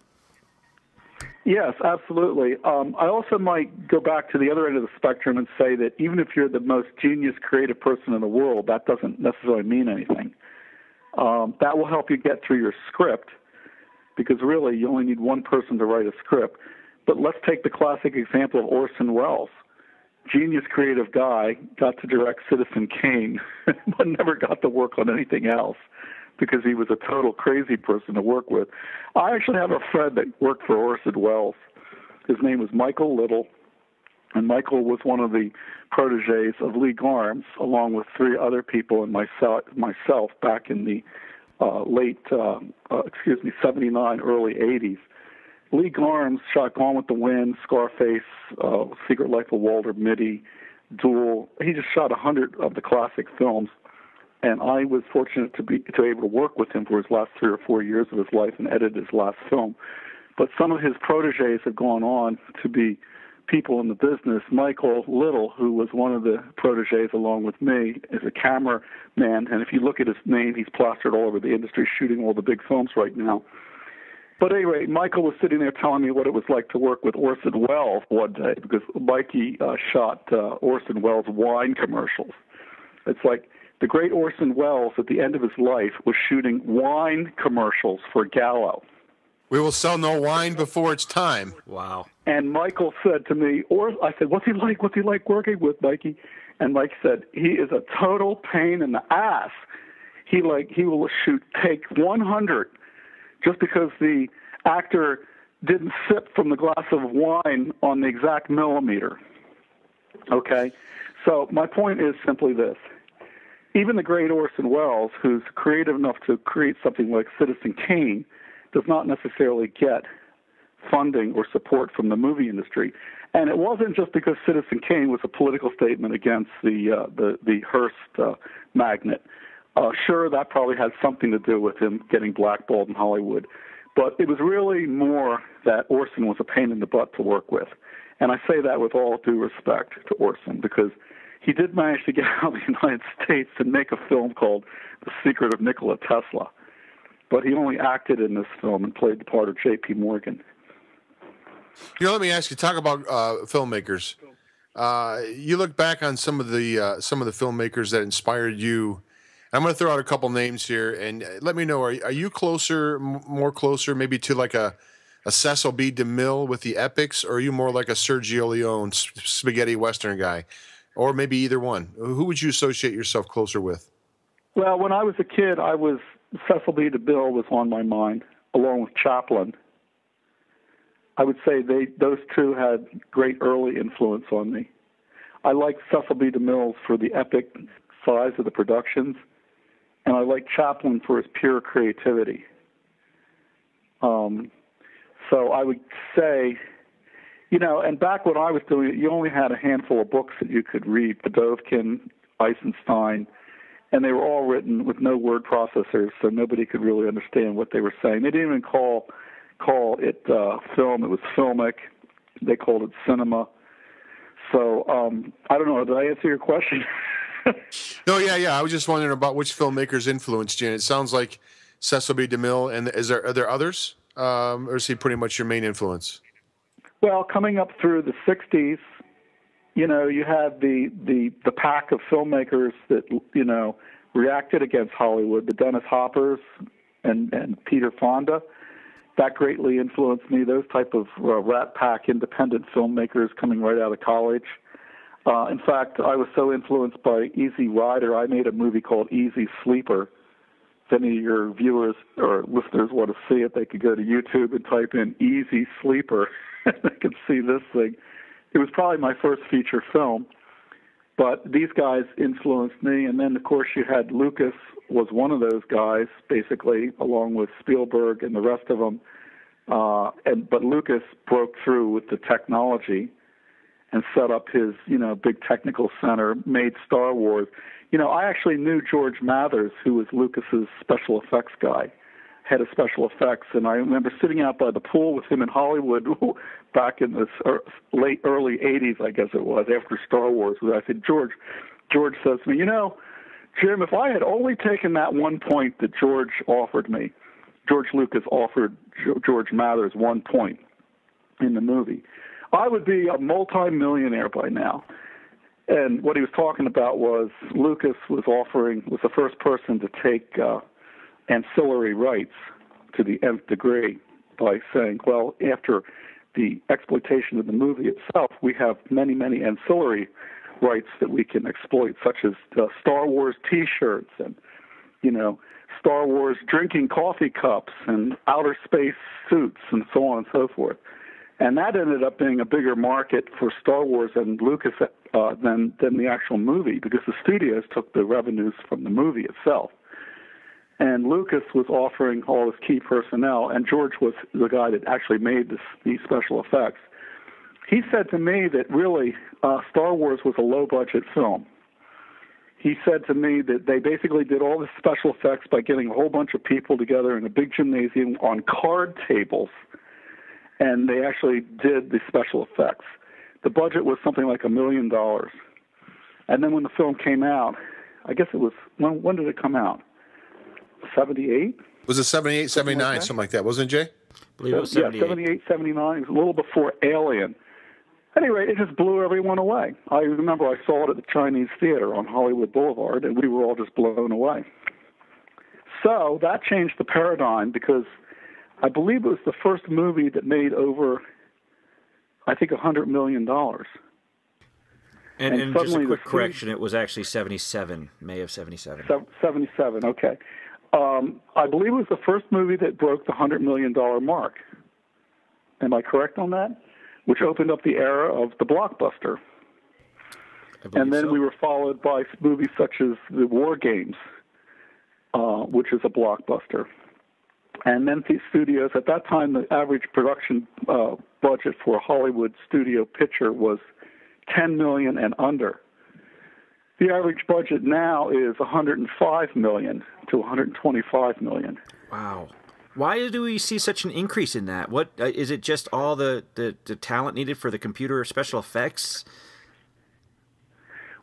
Yes, absolutely. I also might go back to the other end of the spectrum and say that even if you're the most genius creative person in the world, that doesn't necessarily mean anything. That will help you get through your script, because really you only need one person to write a script. But let's take the classic example of Orson Welles. Genius creative guy, got to direct Citizen Kane, but never got to work on anything else, because he was a total crazy person to work with. I actually have a friend that worked for Orson Welles. His name was Michael Little, and Michael was one of the protégés of Lee Garms, along with 3 other people and myself back in the 79, early 80s. Lee Garms shot Gone with the Wind, Scarface, Secret Life of Walter Mitty, Duel. He just shot 100 of the classic films, and I was fortunate to be able to work with him for his last 3 or 4 years of his life and edit his last film. But some of his protégés have gone on to be people in the business. Michael Little, who was one of the protégés along with me, is a cameraman, and if you look at his name, he's plastered all over the industry, shooting all the big films right now. But anyway, Michael was sitting there telling me what it was like to work with Orson Welles one day, because Mikey shot Orson Welles wine commercials. It's like the great Orson Welles at the end of his life was shooting wine commercials for Gallo. We will sell no wine before it's time. Wow. And Michael said to me, I said, what's he like? What's he like working with, Mikey? And Mike said, he is a total pain in the ass. He will shoot take 100 just because the actor didn't sip from the glass of wine on the exact millimeter. Okay? So my point is simply this. Even the great Orson Welles, who's creative enough to create something like Citizen Kane, does not necessarily get funding or support from the movie industry. And it wasn't just because Citizen Kane was a political statement against the Hearst magnate. Sure, that probably had something to do with him getting blackballed in Hollywood. But it was really more that Orson was a pain in the butt to work with. And I say that with all due respect to Orson, because he did manage to get out of the United States and make a film called The Secret of Nikola Tesla. But he only acted in this film and played the part of J.P. Morgan. You know, let me ask you. Talk about filmmakers. You look back on some of the filmmakers that inspired you. I'm going to throw out a couple names here, and let me know. Are you more closer, maybe to like a Cecil B. DeMille with the epics, or are you more like a Sergio Leone spaghetti western guy, or maybe either one? Who would you associate yourself closer with? Well, when I was a kid, Cecil B. DeMille was on my mind, along with Chaplin. I would say those two had great early influence on me. I liked Cecil B. DeMille for the epic size of the productions, and I liked Chaplin for his pure creativity. So I would say, and back when I was doing it, you only had a handful of books that you could read, Badovkin, Eisenstein, and they were all written with no word processors, so nobody could really understand what they were saying. They didn't even call it film. It was filmic. They called it cinema. So I don't know. Did I answer your question? No, yeah. I was just wondering about which filmmakers influenced you. And it sounds like Cecil B. DeMille. And are there others, or is he pretty much your main influence? Well, coming up through the '60s, you had the pack of filmmakers that reacted against Hollywood. The Dennis Hoppers and Peter Fonda. That greatly influenced me. Those type of Rat Pack independent filmmakers coming right out of college. In fact, I was so influenced by Easy Rider, I made a movie called Easy Sleeper. If any of your viewers or listeners want to see it, they could go to YouTube and type in Easy Sleeper, and they can see this thing. It was probably my first feature film, but these guys influenced me. And then, of course, you had Lucas was one of those guys, basically, along with Spielberg and the rest of them. But Lucas broke through with the technology and set up his, big technical center, made Star Wars. I actually knew George Mathers, who was Lucas's special effects guy, head of special effects, and I remember sitting out by the pool with him in Hollywood back in the early 80s, I guess it was, after Star Wars. I said, George says to me, Jim, if I had only taken that 1 point that George offered me, George Lucas offered George Mathers 1 point in the movie, I would be a multi-millionaire by now. And what he was talking about was Lucas was the first person to take ancillary rights to the nth degree by saying, well, after the exploitation of the movie itself, we have many, many ancillary rights that we can exploit, such as Star Wars T-shirts and, Star Wars drinking coffee cups and outer space suits and so on and so forth. And that ended up being a bigger market for Star Wars and Lucas than the actual movie, because the studios took the revenues from the movie itself. And Lucas was offering all his key personnel, and George was the guy that actually made these special effects. He said to me that really Star Wars was a low-budget film. He said to me that they basically did all the special effects by getting a whole bunch of people together in a big gymnasium on card tables, and they actually did the special effects. The budget was something like $1 million. And then when the film came out, I guess it was, when did it come out? 78? Was it 78, 79, something like that, wasn't it, Jay? I believe it was 78. Yeah, 78, 79. It was a little before Alien. Anyway, it just blew everyone away. I remember I saw it at the Chinese Theater on Hollywood Boulevard, and we were all just blown away. So that changed the paradigm because I believe it was the first movie that made over, I think, $100 million. And just a quick correction, it was actually 77, May of 77. 77, okay. I believe it was the first movie that broke the $100 million mark. Am I correct on that? Which opened up the era of the blockbuster. And then we were followed by movies such as The War Games, which is a blockbuster. And then these studios, at that time, the average production budget for a Hollywood studio picture was $10 million and under. The average budget now is $105 million to $125 million. Wow. Why do we see such an increase in that? What is it just all the talent needed for the computer special effects?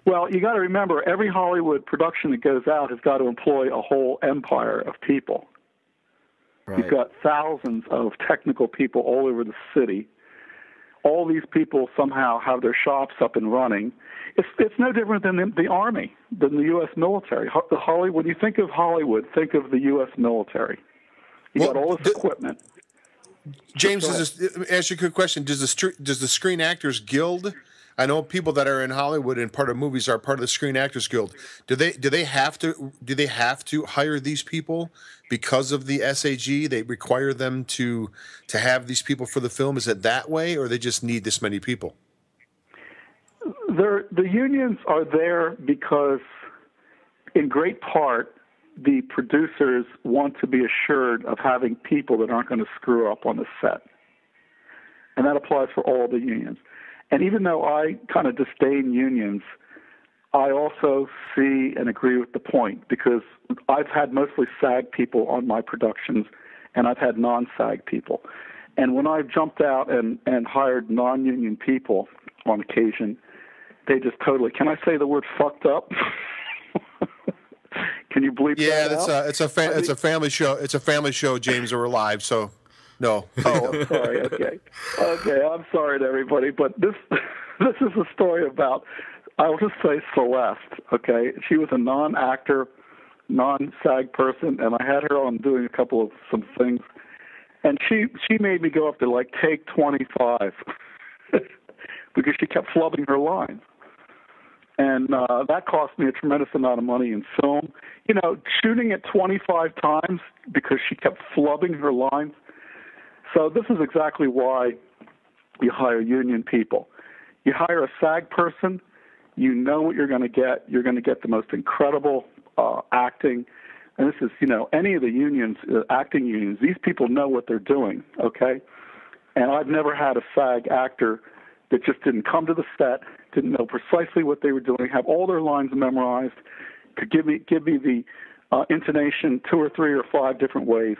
Well, you got to remember, every Hollywood production that goes out has got to employ a whole empire of people. Right. You've got thousands of technical people all over the city. All these people somehow have their shops up and running. It's no different than the Army, than the U.S. military. When you think of Hollywood, think of the U.S. military. You got all this equipment. James, ask you a quick question. Does the Screen Actors Guild? I know people that are in Hollywood and part of movies are part of the Screen Actors Guild. Do they have to hire these people because of the SAG? They require them to have these people for the film. Is it that way, or they just need this many people? The unions are there because, in great part, the producers want to be assured of having people that aren't going to screw up on the set. And that applies for all the unions. And even though I kind of disdain unions, I also see and agree with the point, because I've had mostly SAG people on my productions, and I've had non-SAG people. And when I've jumped out and hired non-union people on occasion, they just totally, can I say the word fucked up? Can you bleep that out? It's a family show. It's a family show, James, or we're live, so no. Oh, I'm sorry. Okay, I'm sorry to everybody, but this is a story about, I'll just say Celeste, okay? She was a non-actor, non-SAG person, and I had her on doing some things, and she made me go up to like take 25 because she kept flubbing her lines. And that cost me a tremendous amount of money in film. You know, shooting it 25 times because she kept flubbing her lines. So this is exactly why you hire union people. You hire a SAG person, you know what you're going to get. You're going to get the most incredible acting. And this is, any of the unions, acting unions, these people know what they're doing, okay? And I've never had a SAG actor that just didn't come to the set, didn't know precisely what they were doing, have all their lines memorized, could give me the intonation 2 or 3 or 5 different ways.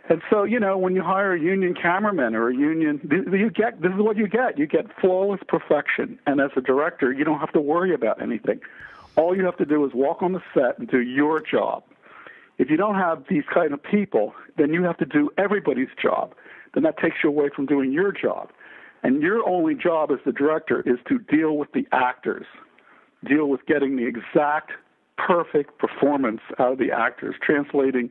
And so, when you hire a union cameraman or a union, this is what you get. You get flawless perfection. And as a director, you don't have to worry about anything. All you have to do is walk on the set and do your job. If you don't have these kind of people, then you have to do everybody's job. Then that takes you away from doing your job. And your only job as the director is to deal with the actors, deal with getting the exact perfect performance out of the actors, translating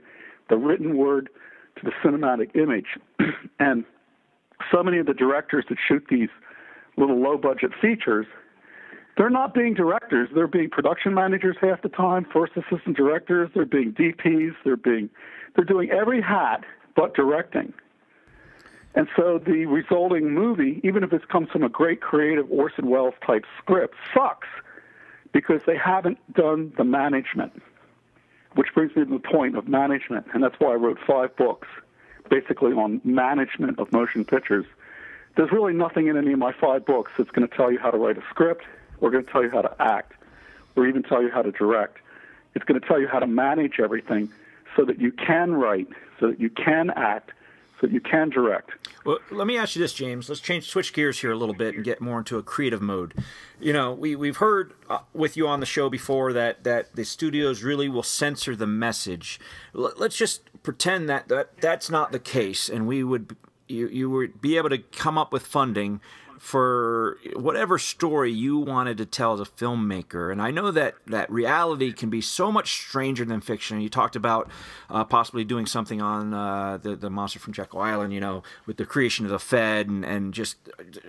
the written word to the cinematic image. And so many of the directors that shoot these little low-budget features, they're not being directors. They're being production managers half the time, first assistant directors. They're being DPs. They're doing every hat but directing. And so the resulting movie, even if it comes from a great creative Orson Welles type script, sucks because they haven't done the management. which brings me to the point of management, and that's why I wrote 5 books, basically on management of motion pictures. There's really nothing in any of my 5 books that's going to tell you how to write a script, or going to tell you how to act, or even tell you how to direct. It's going to tell you how to manage everything so that you can write, so that you can act, so that you can direct. Well, let me ask you this, James. Let's switch gears here a little bit and get more into a creative mode. You know, we've heard with you on the show before that the studios really will censor the message. Let's just pretend that that's not the case, and you would be able to come up with funding for whatever story you wanted to tell as a filmmaker. And I know that reality can be so much stranger than fiction. You talked about possibly doing something on the Monster from Jekyll Island, you know, with the creation of the Fed, and just,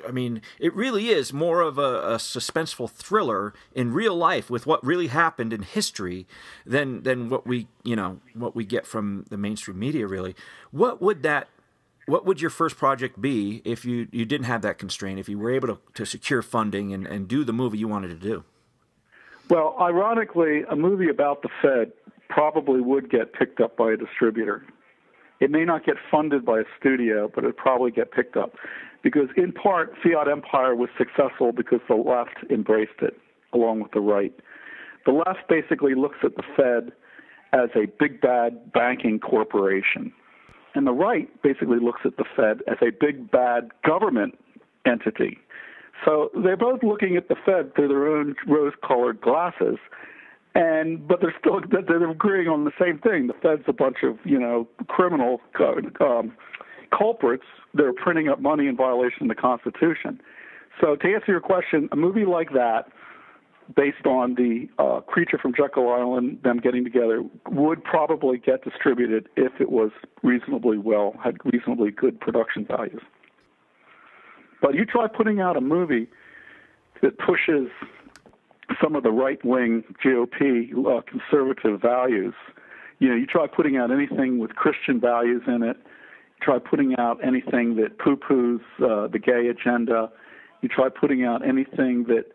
I mean, it really is more of a suspenseful thriller in real life with what really happened in history than what we get from the mainstream media, really. What would your first project be if you didn't have that constraint, if you were able to secure funding and do the movie you wanted to do? Well, ironically, a movie about the Fed probably would get picked up by a distributor. It may not get funded by a studio, but it would probably get picked up. Because in part, Fiat Empire was successful because the left embraced it, along with the right. The left basically looks at the Fed as a big bad banking corporation. And the right basically looks at the Fed as a big, bad government entity. So they're both looking at the Fed through their own rose-colored glasses, but they're agreeing on the same thing. The Fed's a bunch of, criminal culprits that are printing up money in violation of the Constitution. So to answer your question, a movie like that, based on the Creature from Jekyll Island, them getting together, would probably get distributed if it was had reasonably good production values. But you try putting out a movie that pushes some of the right-wing GOP conservative values. You try putting out anything with Christian values in it. You try putting out anything that poo-poos the gay agenda. You try putting out anything that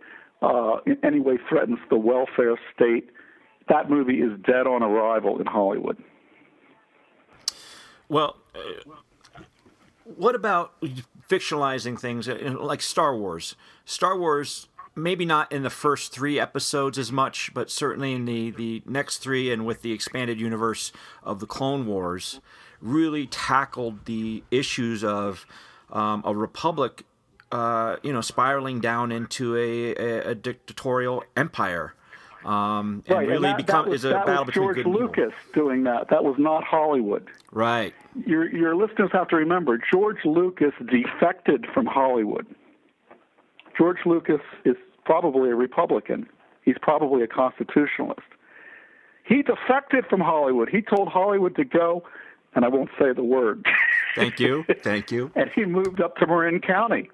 in any way threatens the welfare state. That movie is dead on arrival in Hollywood. Well, what about fictionalizing things like Star Wars? Star Wars, maybe not in the first 3 episodes as much, but certainly in the next 3 and with the expanded universe of the Clone Wars, really tackled the issues of a republic spiraling down into a dictatorial empire, and right, really is a battle between George good and evil. Lucas doing that. That was not Hollywood. Right. Your listeners have to remember, George Lucas defected from Hollywood. George Lucas is probably a Republican. He's probably a constitutionalist. He defected from Hollywood. He told Hollywood to go, and I won't say the word. Thank you. Thank you. And he moved up to Marin County.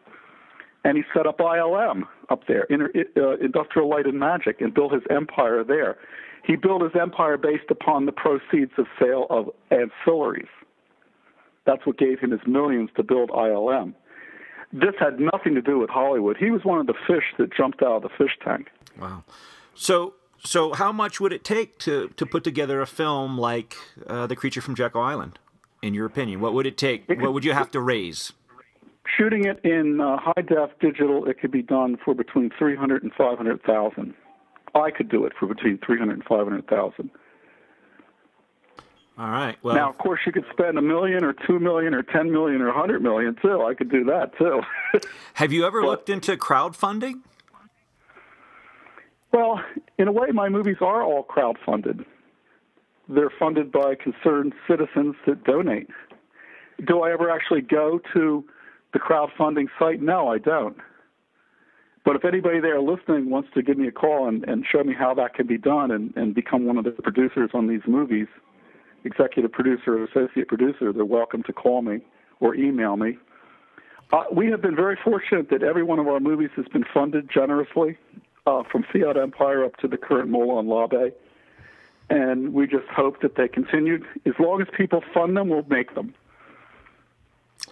And he set up ILM up there, Industrial Light and Magic, and built his empire there. He built his empire based upon the proceeds of sale of ancillaries. That's what gave him his millions to build ILM. This had nothing to do with Hollywood. He was one of the fish that jumped out of the fish tank. Wow. So how much would it take to put together a film like The Creature from Jekyll Island, in your opinion? What would it take? What would you have to raise? Shooting it in high-def digital, it could be done for between $300,000 and $500,000. I could do it for between $300,000 and $500,000. All right. Well, now, of course, you could spend $1 million or $2 million or $10 million or $100 million too. I could do that too. Have you ever looked into crowdfunding? Well, in a way, my movies are all crowdfunded. They're funded by concerned citizens that donate. Do I ever actually go to the crowdfunding site? No, I don't. But if anybody there listening wants to give me a call and show me how that can be done and become one of the producers on these movies, executive producer or associate producer, they're welcome to call me or email me. We have been very fortunate that every one of our movies has been funded generously, from Fiat Empire up to the current Moulin Labe. And we just hope that they continued. As long as people fund them, we'll make them.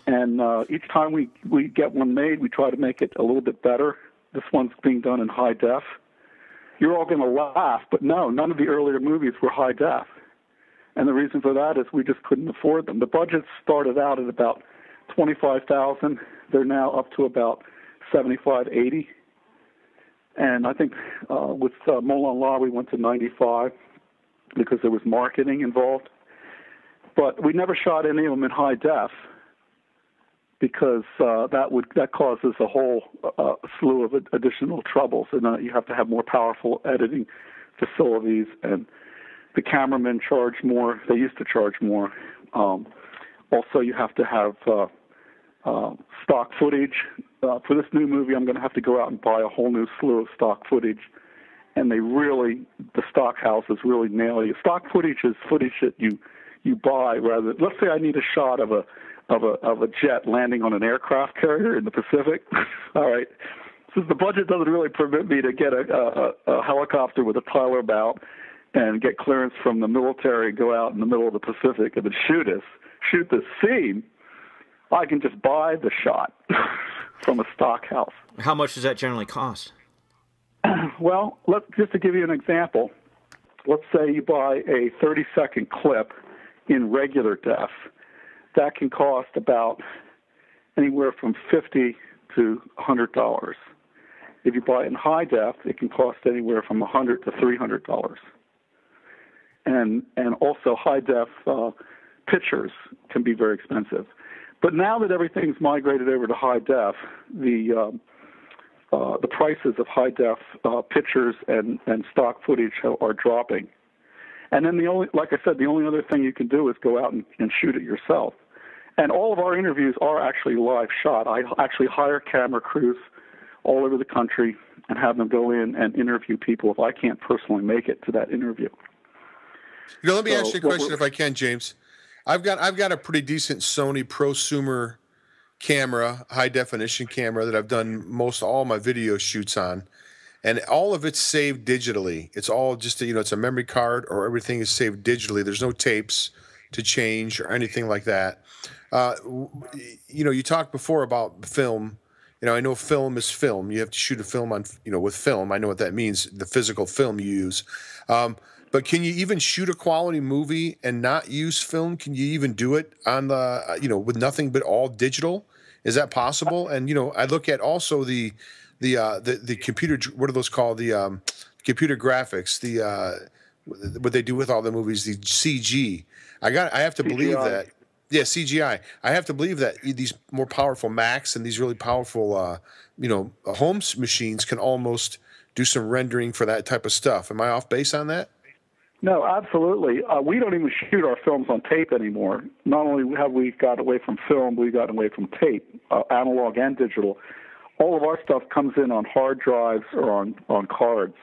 And each time we get one made, we try to make it a little bit better. This one's being done in high def. You're all going to laugh, but no, none of the earlier movies were high def. And the reason for that is we just couldn't afford them. The budgets started out at about $25,000. They're now up to about $75,000, $80,000. And I think with Moulin La, we went to $95,000 because there was marketing involved. But we never shot any of them in high def because that causes a whole slew of additional troubles. And you have to have more powerful editing facilities, and the cameramen charge more. They used to charge more. Also, you have to have stock footage. For this new movie, I'm going to have to go out and buy a whole new slew of stock footage. And the stock houses really nail you. Stock footage is footage that you buy rather. Let's say I need a shot of a jet landing on an aircraft carrier in the Pacific. All right. Since the budget doesn't really permit me to get a helicopter with a Tyler mount and get clearance from the military, go out in the middle of the Pacific and then shoot this scene, I can just buy the shot from a stock house. How much does that generally cost? Well, just to give you an example, let's say you buy a 30-second clip in regular def. That can cost about anywhere from $50 to $100. If you buy it in high def, it can cost anywhere from $100 to $300. And also high def pictures can be very expensive. But now that everything's migrated over to high def, the prices of high def pictures and stock footage are dropping. And then like I said, the only other thing you can do is go out and shoot it yourself. And all of our interviews are actually live shot. I actually hire camera crews all over the country and have them go in and interview people if I can't personally make it to that interview. Let me ask you a question if I can, James. I've got a pretty decent Sony prosumer camera, high definition camera that I've done all my video shoots on, and all of it's saved digitally. It's all just it's a memory card, or everything is saved digitally. There's no tapes to change or anything like that. You talked before about film. I know film is film. You have to shoot a film on with film. I know what that means, the physical film you use. But can you even shoot a quality movie and not use film? Can you even do it on the with nothing but all digital? Is that possible? And I look at also the computer. What are those called? The computer graphics. What they do with all the movies. The CG. I have to believe that. Yeah, CGI. I have to believe that these more powerful Macs and these really powerful home machines can almost do some rendering for that type of stuff. Am I off base on that? No, absolutely. We don't even shoot our films on tape anymore. Not only have we got away from film, we've gotten away from tape, analog and digital. All of our stuff comes in on hard drives or on cards,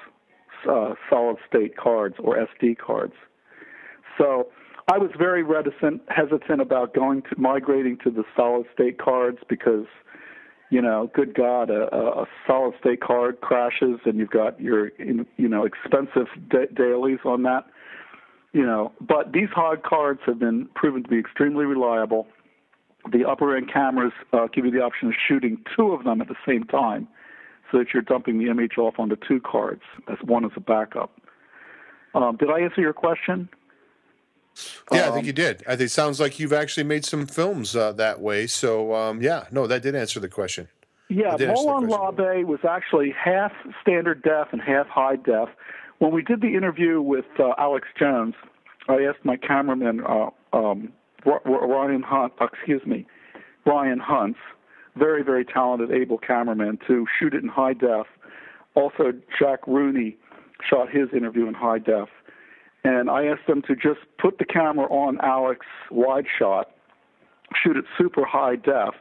solid-state cards or SD cards. So I was very hesitant about migrating to the solid-state cards because, good God, a solid-state card crashes and you've got your, expensive dailies on that. But these hard cards have been proven to be extremely reliable. The upper-end cameras give you the option of shooting two of them at the same time so that you're dumping the image off onto two cards, as one as a backup. Did I answer your question? Yeah, I think you did. I think it sounds like you've actually made some films that way. So, that did answer the question. Yeah, Moulin Labe was actually half standard def and half high def. When we did the interview with Alex Jones, I asked my cameraman, Ryan Hunts, very, very talented, able cameraman, to shoot it in high def. Also, Jack Rooney shot his interview in high def. And I asked them to just put the camera on Alex wide shot, shoot it super high def,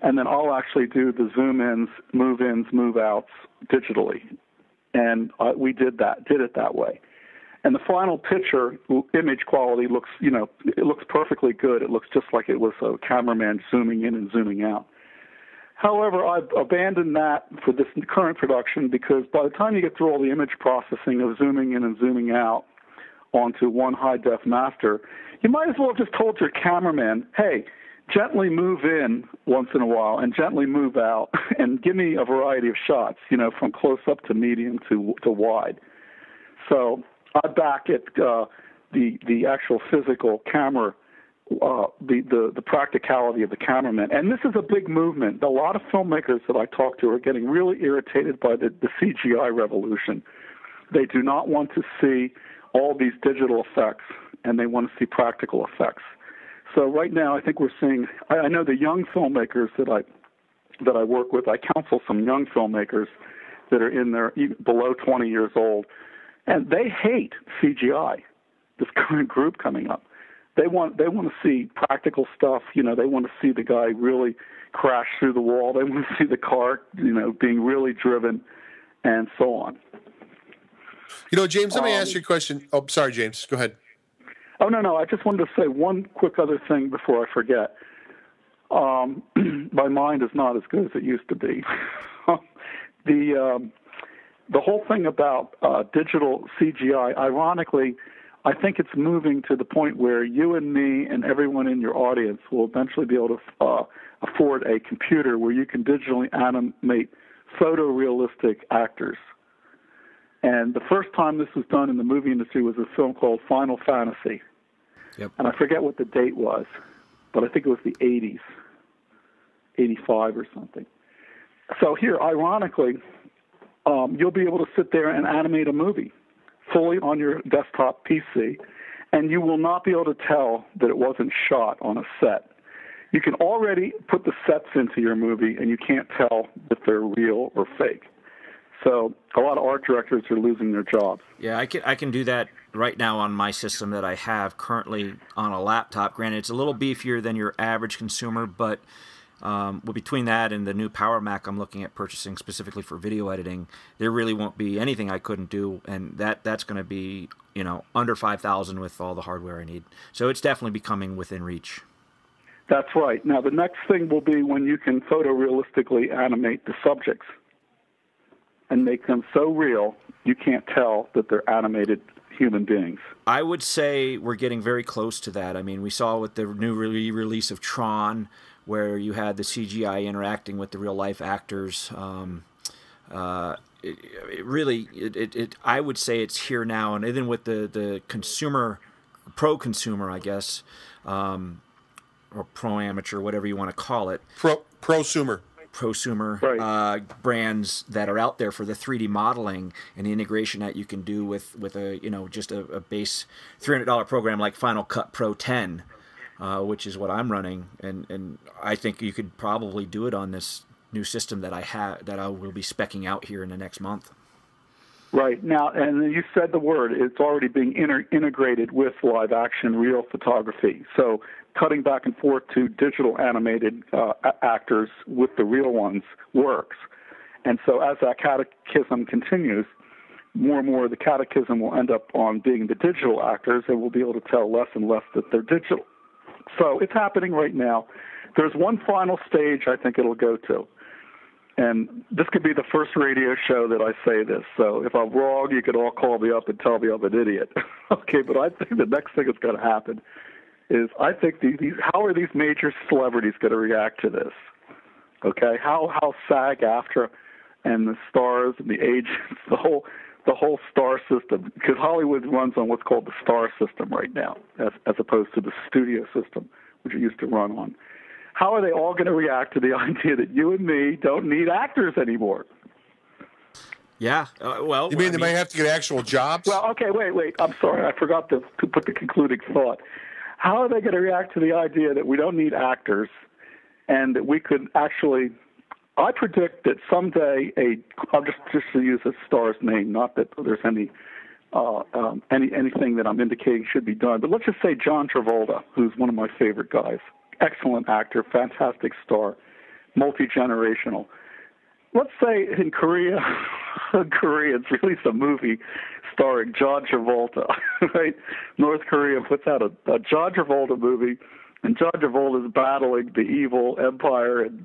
and then I'll actually do the zoom-ins, move-outs digitally. And we did it that way. And the final picture, image quality looks, it looks perfectly good. It looks just like it was a cameraman zooming in and zooming out. However, I've abandoned that for this current production because by the time you get through all the image processing of zooming in and zooming out onto one high-def master, you might as well have just told your cameraman, hey, gently move in once in a while and gently move out and give me a variety of shots, from close-up to medium to wide. So I back it. the actual physical camera, the practicality of the cameraman. And this is a big movement. A lot of filmmakers that I talk to are getting really irritated by the CGI revolution. They do not want to see all these digital effects, and they want to see practical effects. So right now, I think we're seeing. I know the young filmmakers that I work with. I counsel some young filmmakers that are in their below 20 years old, and they hate CGI. This current group coming up, they want to see practical stuff. You know, they want to see the guy really crash through the wall. They want to see the car, being really driven, and so on. James, let me ask you a question. Oh, sorry, James. Go ahead. Oh, no. I just wanted to say one quick other thing before I forget. My mind is not as good as it used to be. The whole thing about digital CGI, ironically, I think it's moving to the point where you and me and everyone in your audience will eventually be able to afford a computer where you can digitally animate photorealistic actors. And the first time this was done in the movie industry was a film called Final Fantasy. Yep. And I forget what the date was, but I think it was the 80s, 85 or something. So here, ironically, you'll be able to sit there and animate a movie fully on your desktop PC, and you will not be able to tell that it wasn't shot on a set. You can already put the sets into your movie, and you can't tell if they're real or fake. So a lot of art directors are losing their jobs. Yeah, I can do that right now on my system that I have currently on a laptop. Granted, it's a little beefier than your average consumer, but between that and the new Power Mac I'm looking at purchasing specifically for video editing, there really won't be anything I couldn't do, and that's going to be under $5,000 with all the hardware I need. So it's definitely becoming within reach. That's right. Now the next thing will be when you can photorealistically animate the subjects and make them so real you can't tell that they're animated human beings. I would say we're getting very close to that. I mean, we saw with the new release of Tron, where you had the CGI interacting with the real-life actors. I would say it's here now, and even with the consumer, pro-consumer, I guess, or pro-amateur, whatever you want to call it. Prosumer. Right. Brands that are out there for the 3D modeling and the integration that you can do with a just a base $300 program like Final Cut Pro 10, which is what I'm running, and I think you could probably do it on this new system that I will be speccing out here in the next month. Right. Now, and you said the word, it's already being integrated with live action real photography. So cutting back and forth to digital animated actors with the real ones works. And so as that catechism continues, more and more of the catechism will end up on being the digital actors, and we'll be able to tell less and less that they're digital. So it's happening right now. There's one final stage I think it'll go to. And this could be the first radio show that I say this. So if I'm wrong, you could all call me up and tell me I'm an idiot. Okay, but I think the next thing that's going to happen is I think how are these major celebrities going to react to this? Okay, how SAG-AFTRA and the stars and the agents, the whole star system, because Hollywood runs on what's called the star system right now, as opposed to the studio system, which it used to run on. How are they all going to react to the idea that you and me don't need actors anymore? Yeah, well... You mean they may have to get actual jobs? Well, okay, wait. I'm sorry. I forgot to put the concluding thought. How are they going to react to the idea that we don't need actors and that we could actually... I predict that someday I'll just to use a star's name, not that there's anything that I'm indicating should be done, but let's just say John Travolta, who's one of my favorite guys. Excellent actor, fantastic star, multi-generational. Let's say in Koreans release a movie starring John Travolta, right? North Korea puts out a John Travolta movie, and John Travolta is battling the evil empire and,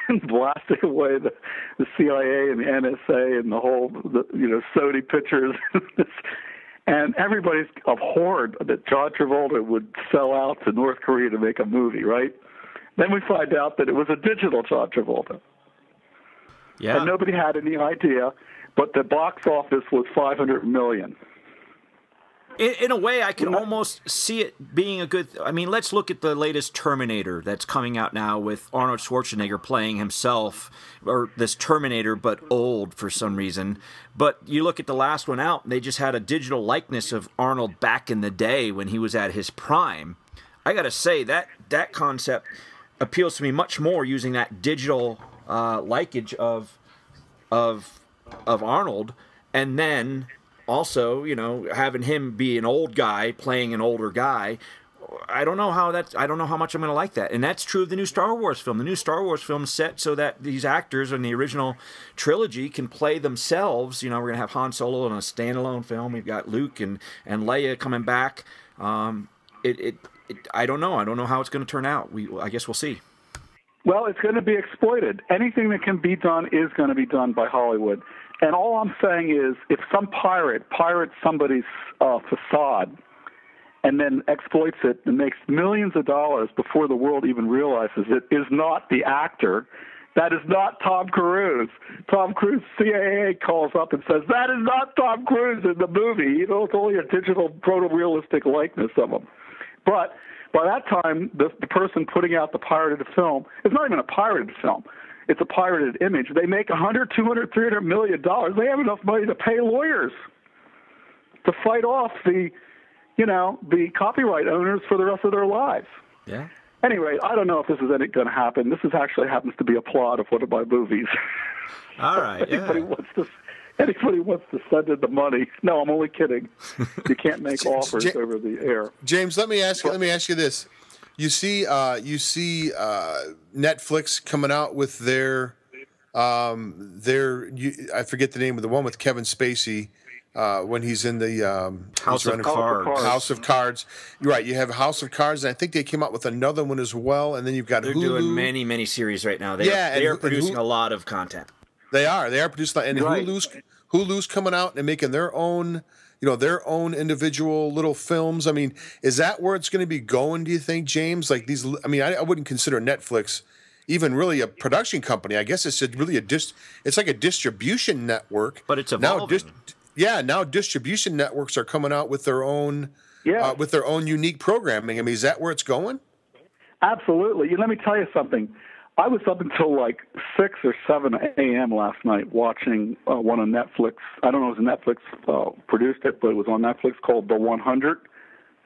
and blasting away the CIA and the NSA and the whole, Sony Pictures. And everybody's abhorred that John Travolta would sell out to North Korea to make a movie, right? Then we find out that it was a digital John Travolta. Yeah. And nobody had any idea, but the box office was $500 million. In a way, I can almost see it being a good... I mean, let's look at the latest Terminator that's coming out now with Arnold Schwarzenegger playing himself, or this Terminator, but old for some reason. But you look at the last one out, they just had a digital likeness of Arnold back in the day when he was at his prime. I got to say, that concept appeals to me much more, using that digital likeness of Arnold, and then... also, you know, having him be an old guy playing an older guy, I don't know how much I'm going to like that. And that's true of the new Star Wars film. The new Star Wars film is set so that these actors in the original trilogy can play themselves. You know, we're going to have Han Solo in a standalone film. We've got Luke and Leia coming back. I don't know. I don't know how it's going to turn out. I guess we'll see. Well, it's going to be exploited. Anything that can be done is going to be done by Hollywood. And all I'm saying is, if some pirate pirates somebody's facade and then exploits it and makes millions of dollars before the world even realizes it is not the actor, that is not Tom Cruise. Tom Cruise, CIA calls up and says, that is not Tom Cruise in the movie. You know, it's only a digital proto-realistic likeness of him. But by that time, the person putting out the pirated film, it's not even a pirated film. It's a pirated image. They make $100, $200, $300 million. They have enough money to pay lawyers to fight off the copyright owners for the rest of their lives. Yeah. Anyway, I don't know if this is going to happen. This actually happens to be a plot of one of my movies. All right. Anybody wants to send in the money? No, I'm only kidding. You can't make offers over the air. James, let me ask you this. You see Netflix coming out with their I forget the name of the one with Kevin Spacey when he's in the House of Cards. House of Cards. You're right. You have House of Cards, and I think they came out with another one as well. And then you've got They're Hulu. doing many series right now. They are producing a lot of content. They are producing, and right. Hulu's coming out and making their own. Their own individual little films. I mean, is that where it's going to be going, do you think, James? Like these, I mean, I wouldn't consider Netflix even really a production company. I guess it's really it's like a distribution network. But it's evolving. Now distribution networks are coming out with their own unique programming. I mean, is that where it's going? Absolutely. Let me tell you something. I was up until like 6 or 7 a.m. last night watching one on Netflix. I don't know if Netflix produced it, but it was on Netflix, called The 100.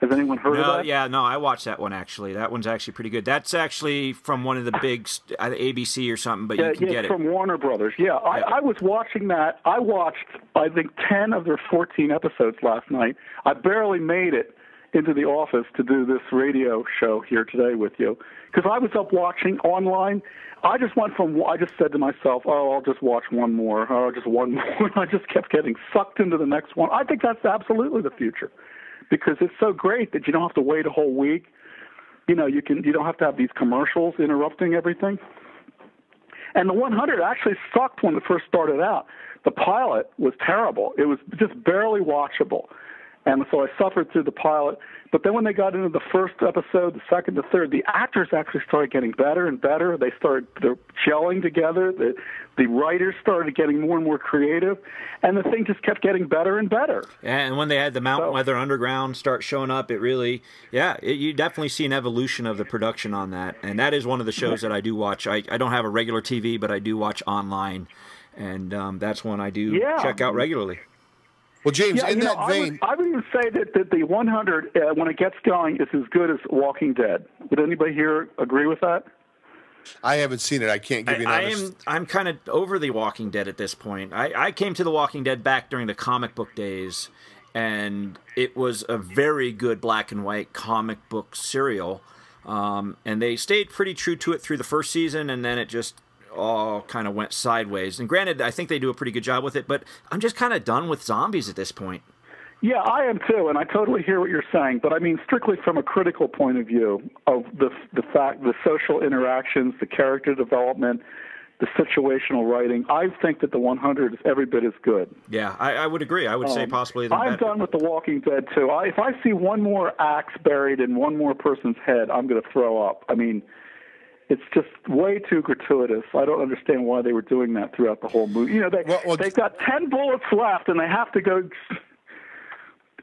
Has anyone heard of that? Yeah, no, I watched that one, actually. That one's actually pretty good. That's actually from one of the big, ABC or something, but you can get it. From Warner Brothers. Yeah, I was watching that. I watched, I think, 10 of their 14 episodes last night. I barely made it into the office to do this radio show here today with you, because I was up watching online. I just said to myself, I'll just watch one more, just one more. I just kept getting sucked into the next one. I think that's absolutely the future, because it's so great that you don't have to wait a whole week. You don't have to have these commercials interrupting everything. And the 100 actually sucked when it first started out. The pilot was terrible. It was just barely watchable. And so I suffered through the pilot. But then when they got into the first episode, the second, the third, the actors actually started getting better and better. They're gelling together. The writers started getting more and more creative. And the thing just kept getting better and better. Yeah, and when they had the Mountain Weather Underground start showing up, it really, you definitely see an evolution of the production on that. And that is one of the shows that I do watch. I don't have a regular TV, but I do watch online. And that's one I do check out regularly. Well, James, in that vein... I would even say that the 100, when it gets going, is as good as Walking Dead. Would anybody here agree with that? I haven't seen it. I can't give you an honest... I'm kind of over The Walking Dead at this point. I came to The Walking Dead back during the comic book days, and it was a very good black and white comic book serial. And they stayed pretty true to it through the first season, and then it just all kind of went sideways. And granted, I think they do a pretty good job with it, but I'm just kind of done with zombies at this point. Yeah, I am too, and I totally hear what you're saying. But I mean, strictly from a critical point of view of the social interactions, the character development, the situational writing, I think that the 100 is every bit as good. Yeah, I would agree. I would say possibly the I'm done with The Walking Dead too. If I see one more axe buried in one more person's head, I'm going to throw up. I mean, it's just way too gratuitous. I don't understand why they were doing that throughout the whole movie. They've got 10 bullets left, and they have to go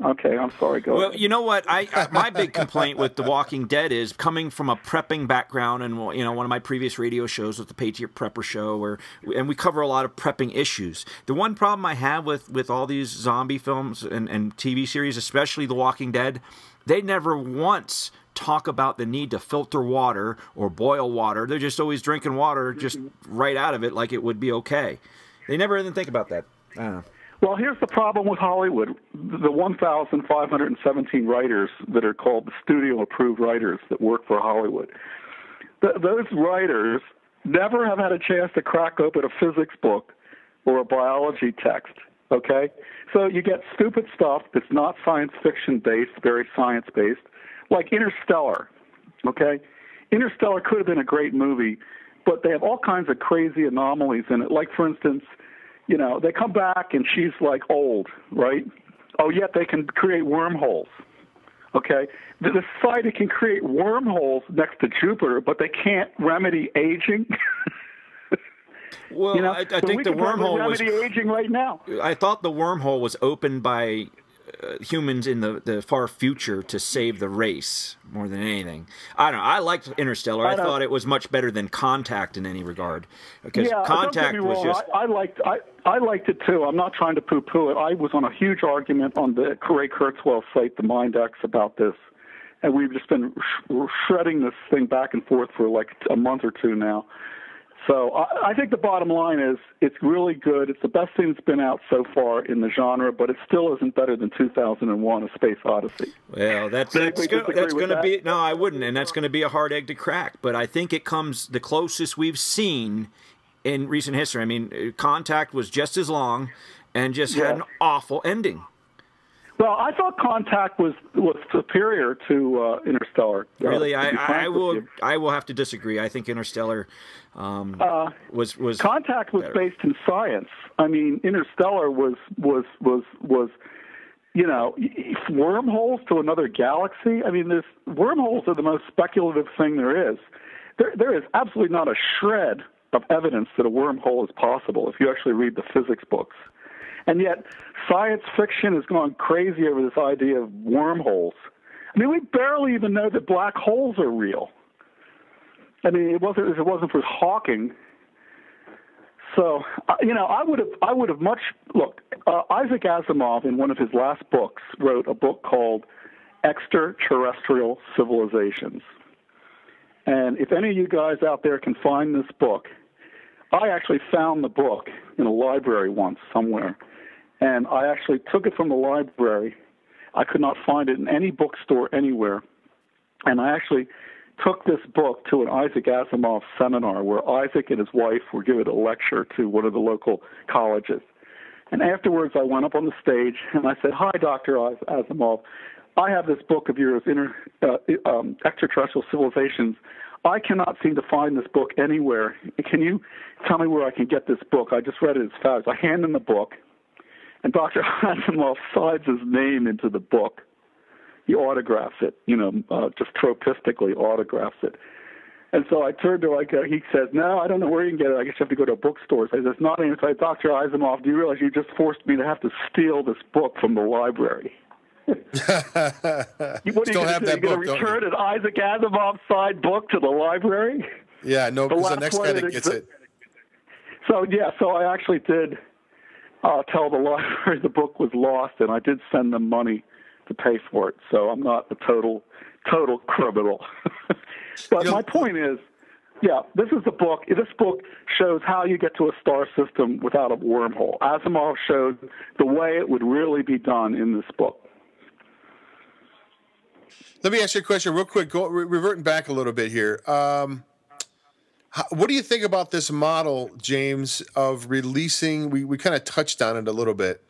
Okay, I'm sorry. Go Well, ahead. you know what? My big complaint with The Walking Dead is coming from a prepping background, and one of my previous radio shows was the Patriot Prepper Show, and we cover a lot of prepping issues. The one problem I have with all these zombie films and TV series, especially The Walking Dead, they never once talk about the need to filter water or boil water. They're just always drinking water just right out of it like it would be okay. They never even think about that. I don't know. Well, here's the problem with Hollywood. The 1,517 writers that are called the studio-approved writers that work for Hollywood, those writers never have had a chance to crack open a physics book or a biology text, okay? So you get stupid stuff that's not science fiction-based, very science-based, like Interstellar, okay? Interstellar could have been a great movie, but they have all kinds of crazy anomalies in it. Like, for instance, they come back and she's like old, right? Oh, yet they can create wormholes. Okay? The society can create wormholes next to Jupiter, but they can't remedy aging. Well, I think the wormhole was remedy aging right now. I thought the wormhole was opened by humans in the far future to save the race more than anything. I don't know. I liked Interstellar. I thought it was much better than Contact in any regard, because Contact was just. I liked it too. I'm not trying to poo-poo it. I was on a huge argument on the Ray Kurzweil site, the MindX, about this, and we've just been shredding this thing back and forth for like a month or two now. So I think the bottom line is it's really good. It's the best thing that's been out so far in the genre, but it still isn't better than 2001: A Space Odyssey. Well, that's going to be no, I wouldn't, and that's going to be a hard egg to crack. But I think it comes the closest we've seen in recent history. I mean, Contact was just as long and just had an awful ending. Well, I thought Contact was superior to Interstellar. Really, I will have to disagree. I think Interstellar was Contact was better. based in science. I mean, Interstellar was wormholes to another galaxy. I mean, wormholes are the most speculative thing there is. There is absolutely not a shred of evidence that a wormhole is possible if you actually read the physics books. And yet, science fiction has gone crazy over this idea of wormholes. I mean, we barely even know that black holes are real. I mean, if it wasn't for Hawking. So, I would have much look. Isaac Asimov, in one of his last books, wrote a book called Extraterrestrial Civilizations. And if any of you guys out there can find this book, I actually found the book in a library once somewhere. And I actually took it from the library. I could not find it in any bookstore anywhere. And I actually took this book to an Isaac Asimov seminar where Isaac and his wife were giving a lecture to one of the local colleges. And afterwards, I went up on the stage and I said, "Hi, Dr. Asimov. I have this book of yours, Extraterrestrial Civilizations. I cannot seem to find this book anywhere. Can you tell me where I can get this book? I just read it as fast." I hand him the book. And Dr. Asimov signs his name into the book. He autographs it, just tropistically autographs it. And so I turned to he says, "No, I don't know where you can get it. I guess you have to go to a bookstore." So I says, "Not inside." "Dr. Asimov, do you realize you just forced me to have to steal this book from the library?" What are you going to do? You're going to return an Isaac Asimov signed book to the library? Yeah, no, because the next guy that gets it. So I actually did tell the library the book was lost, and I did send them money to pay for it. So I'm not a total criminal. But my point is, this is the book. This book shows how you get to a star system without a wormhole. Asimov showed the way it would really be done in this book. Let me ask you a question real quick. Reverting back a little bit here. What do you think about this model, James, of releasing, we kind of touched on it a little bit,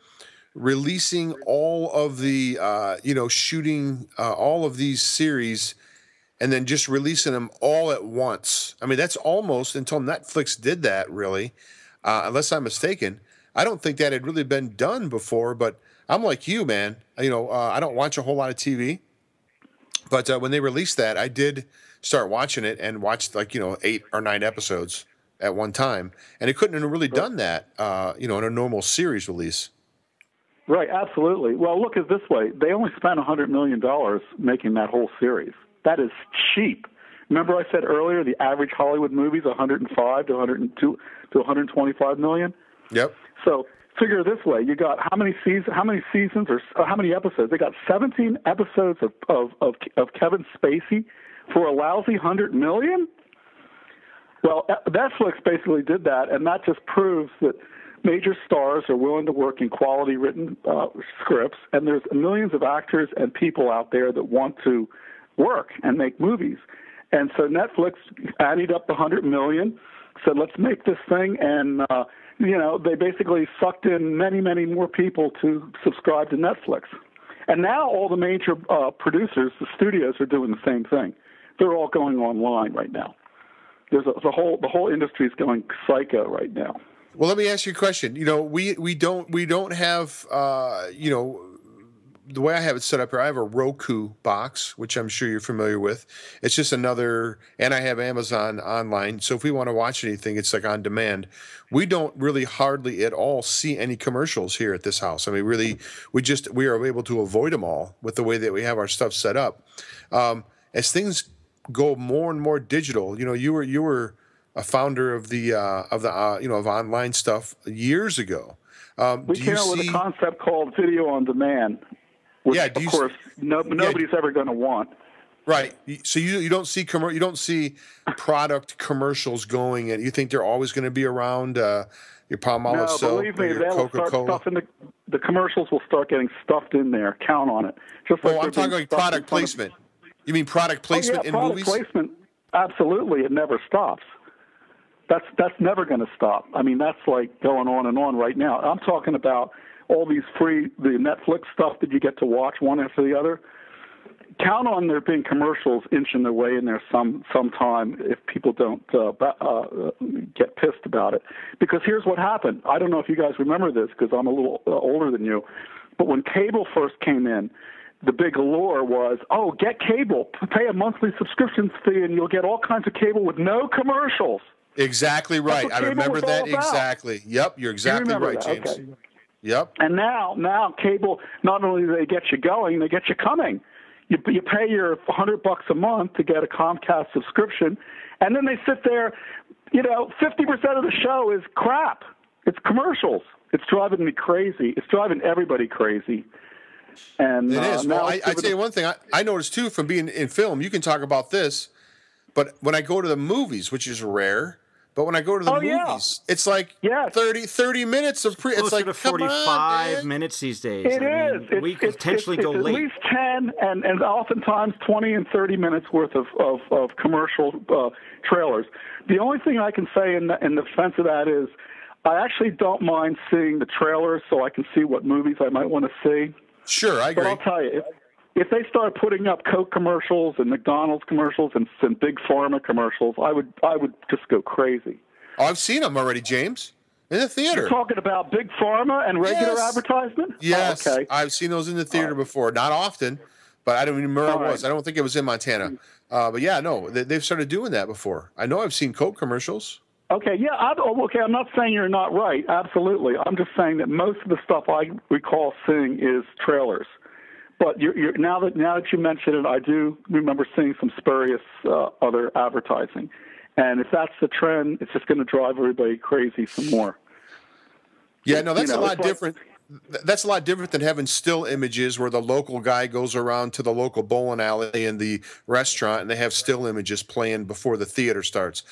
releasing all of the, shooting all of these series and then just releasing them all at once? I mean, that's almost, until Netflix did that, really, unless I'm mistaken. I don't think that had really been done before, but I'm like you, man. I don't watch a whole lot of TV. But when they released that, I did start watching it and watched 8 or 9 episodes at one time. And it couldn't have really done that, in a normal series release. Right, absolutely. Well, look at it this way. They only spent $100 million making that whole series. That is cheap. Remember I said earlier the average Hollywood movie is 105 to 102 to 125 million? Yep. So figure this way. You got how many seasons or how many episodes? They got 17 episodes of Kevin Spacey for a lousy $100 million? Well, Netflix basically did that, and that just proves that major stars are willing to work in quality written scripts, and there's millions of actors and people out there that want to work and make movies. And so Netflix added up the $100 million, said, let's make this thing, and they basically sucked in many, many more people to subscribe to Netflix. And now all the major producers, the studios, are doing the same thing. They're all going online right now. The whole industry is going psycho right now. Well, let me ask you a question. We don't have the way I have it set up here. I have a Roku box, which I'm sure you're familiar with. It's just another, and I have Amazon online. So if we want to watch anything, it's like on demand. We don't really hardly at all see any commercials here at this house. I mean, really, we are able to avoid them all with the way that we have our stuff set up. As things go more and more digital, you were a founder of of online stuff years ago. We came out with a concept called video on demand, which of course nobody's ever going to want. Right. So you don't see you don't see product commercials going, and you think they're always going to be around your Palmolive soap, believe me, your Coca-Cola. The commercials will start getting stuffed in there. Count on it. Just like I'm talking like product placement. You mean product placement in movies? Product placement, absolutely. It never stops. That's never going to stop. I mean, that's like going on and on right now. I'm talking about all these the Netflix stuff that you get to watch one after the other. Count on there being commercials inching their way in there sometime if people don't get pissed about it. Because here's what happened. I don't know if you guys remember this because I'm a little older than you, but when cable first came in, the big allure was, get cable, pay a monthly subscription fee, and you'll get all kinds of cable with no commercials. Exactly right. I remember that exactly. Yep, you're exactly right, James. Okay. Yep. And now cable, not only do they get you going, they get you coming. You pay your $100 a month to get a Comcast subscription, and then they sit there. 50% of the show is crap. It's commercials. It's driving me crazy. It's driving everybody crazy. And it is. Well, I tell you one thing. I noticed too from being in film. You can talk about this, but when I go to the movies, which is rare. But when I go to the movies, it's like 30 minutes of it's like to 45 minutes these days. It is. We could potentially go late. At least 10 and oftentimes 20 and 30 minutes worth of commercial trailers. The only thing I can say in defense of that is I actually don't mind seeing the trailers so I can see what movies I might want to see. Sure, I agree. But I'll tell you, if they start putting up Coke commercials and McDonald's commercials and some big pharma commercials, I would just go crazy. Oh, I've seen them already, James, in the theater. You're talking about big pharma and regular advertisement? Yes, okay. I've seen those in the theater before. Not often, but I don't even remember where it was. I don't think it was in Montana. But yeah, no, they've started doing that before. I know I've seen Coke commercials. Okay, yeah, I'm not saying you're not right. Absolutely. I'm just saying that most of the stuff I recall seeing is trailers. But now that you mention it, I do remember seeing some spurious other advertising. And if that's the trend, it's just going to drive everybody crazy some more. Yeah, no, that's a lot different. That's a lot different than having still images where the local guy goes around to the local bowling alley and the restaurant, and they have still images playing before the theater starts.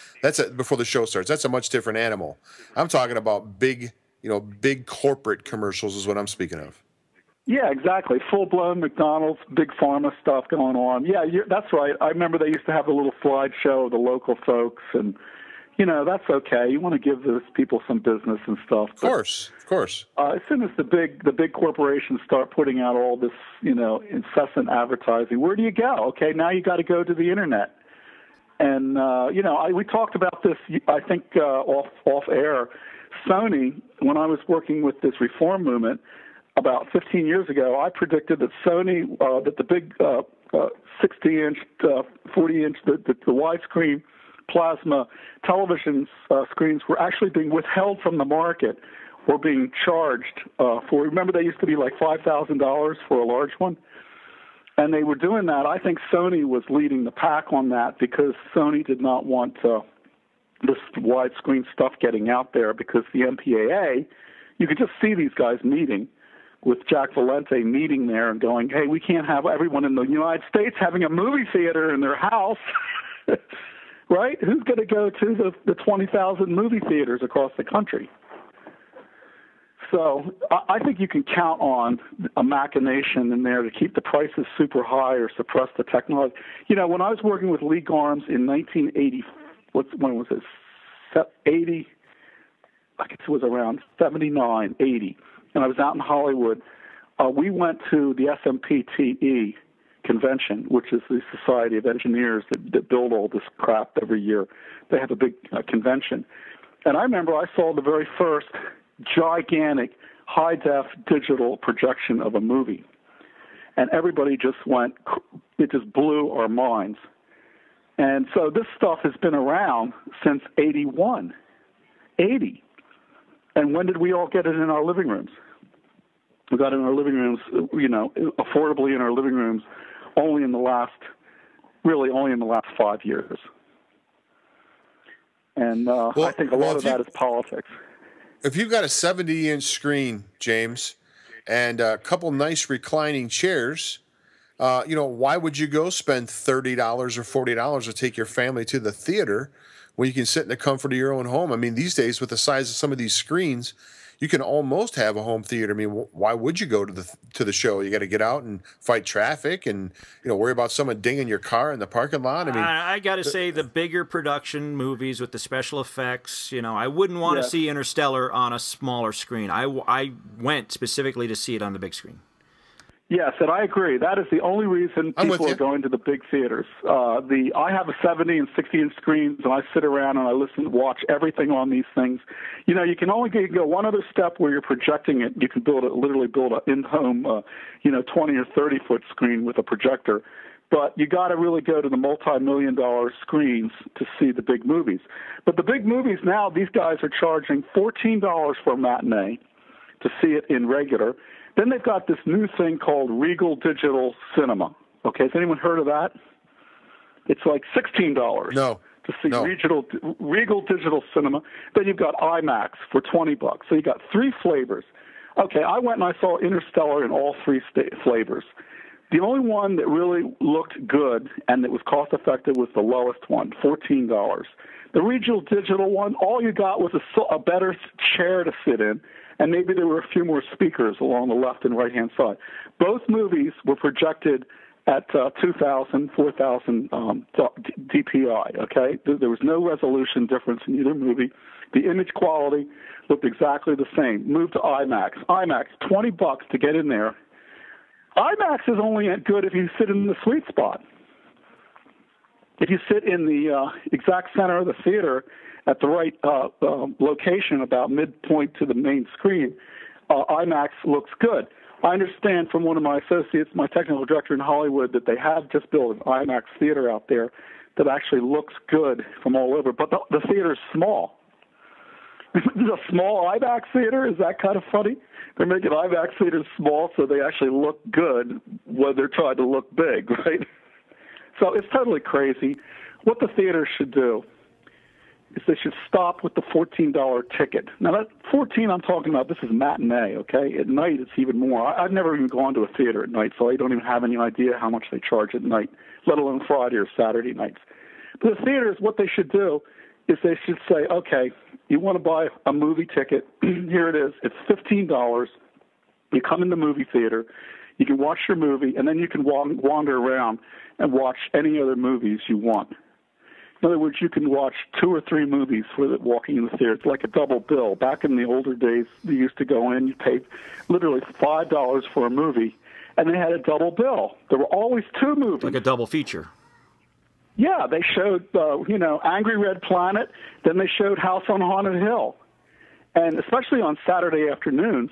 Before the show starts. That's a much different animal. I'm talking about big corporate commercials is what I'm speaking of. Yeah, exactly. Full-blown McDonald's, big pharma stuff going on. Yeah, that's right. I remember they used to have a little slideshow of the local folks, and, that's okay. You want to give those people some business and stuff. Of course. As soon as the big corporations start putting out all this, incessant advertising, where do you go? Okay, now you got to go to the Internet. And, we talked about this, I think, off air. Sony, when I was working with this reform movement, about 15 years ago, I predicted that Sony, that the big 60-inch, 40-inch, the widescreen plasma television screens were actually being withheld from the market were being charged for. Remember, they used to be like $5,000 for a large one, and they were doing that. I think Sony was leading the pack on that because Sony did not want this widescreen stuff getting out there, because the MPAA, you could just see these guys meeting with Jack Valente meeting there and going, hey, we can't have everyone in the United States having a movie theater in their house, right? Who's going to go to the 20,000 movie theaters across the country? So I think you can count on a machination in there to keep the prices super high or suppress the technology. You know, when I was working with Lee Garms in 1980, when was it? 80, I guess it was around 79, 80, and I was out in Hollywood. We went to the SMPTE convention, which is the Society of Engineers that build all this crap every year. They have a big convention. And I remember I saw the very first gigantic high-def digital projection of a movie. And everybody just went, it just blew our minds. And so this stuff has been around since 81, 80. And when did we all get it in our living rooms? We got it in our living rooms, you know, affordably in our living rooms only in the last 5 years. And I think a lot of that is politics. If you've got a 70-inch screen, James, and a couple nice reclining chairs, you know, why would you go spend $30 or $40 to take your family to the theater when you can sit in the comfort of your own home? I mean, these days, with the size of some of these screens, you can almost have a home theater. I mean, why would you go to the show? You got to get out and fight traffic and, you know, worry about someone dinging your car in the parking lot. I mean, I got to say, the bigger production movies with the special effects, you know, I wouldn't want to see Interstellar on a smaller screen. I went specifically to see it on the big screen. Yes, and I agree. That is the only reason people are going to the big theaters. I have a 70 and 60-inch screens, and I sit around and I watch everything on these things. You know, you can only go one other step where you're projecting it. You can literally build an in-home, 20 or 30-foot screen with a projector. But you got to really go to the multi-million-dollar screens to see the big movies. But the big movies now, these guys are charging $14 for a matinee to see it in regular. Then they've got this new thing called Regal Digital Cinema. Okay, has anyone heard of that? It's like $16 to see Regal Digital Cinema. Then you've got IMAX for $20. So you got 3 flavors. Okay, I went and I saw Interstellar in all 3 flavors. The only one that really looked good and that was cost-effective was the lowest one, $14. The Regal Digital one, all you got was a better chair to sit in, and maybe there were a few more speakers along the left and right-hand side. Both movies were projected at 2,000, 4,000 DPI, okay? There was no resolution difference in either movie. The image quality looked exactly the same. Moved to IMAX. IMAX, $20 to get in there. IMAX is only good if you sit in the sweet spot. If you sit in the exact center of the theater at the right location, about midpoint to the main screen, IMAX looks good. I understand from one of my associates, my technical director in Hollywood, that they have just built an IMAX theater out there that actually looks good from all over, but the theater is small. There's a small IMAX theater? Is that kind of funny? They're making IMAX theaters small so they actually look good when they're trying to look big, right? So it's totally crazy. What the theaters should do is they should stop with the $14 ticket. Now, that 14 I'm talking about, this is matinee, okay? At night, it's even more. I've never even gone to a theater at night, so I don't even have any idea how much they charge at night, let alone Friday or Saturday nights. But the theaters, what they should do is they should say, okay, you want to buy a movie ticket, here it is. It's $15. You come in the movie theater, you can watch your movie, and then you can wander around and watch any other movies you want. In other words, you can watch 2 or 3 movies walking in the theater. It's like a double bill. Back in the older days, you used to go in, you paid literally $5 for a movie, and they had a double bill. There were always 2 movies. Like a double feature. Yeah, they showed, Angry Red Planet, then they showed House on Haunted Hill, and especially on Saturday afternoons.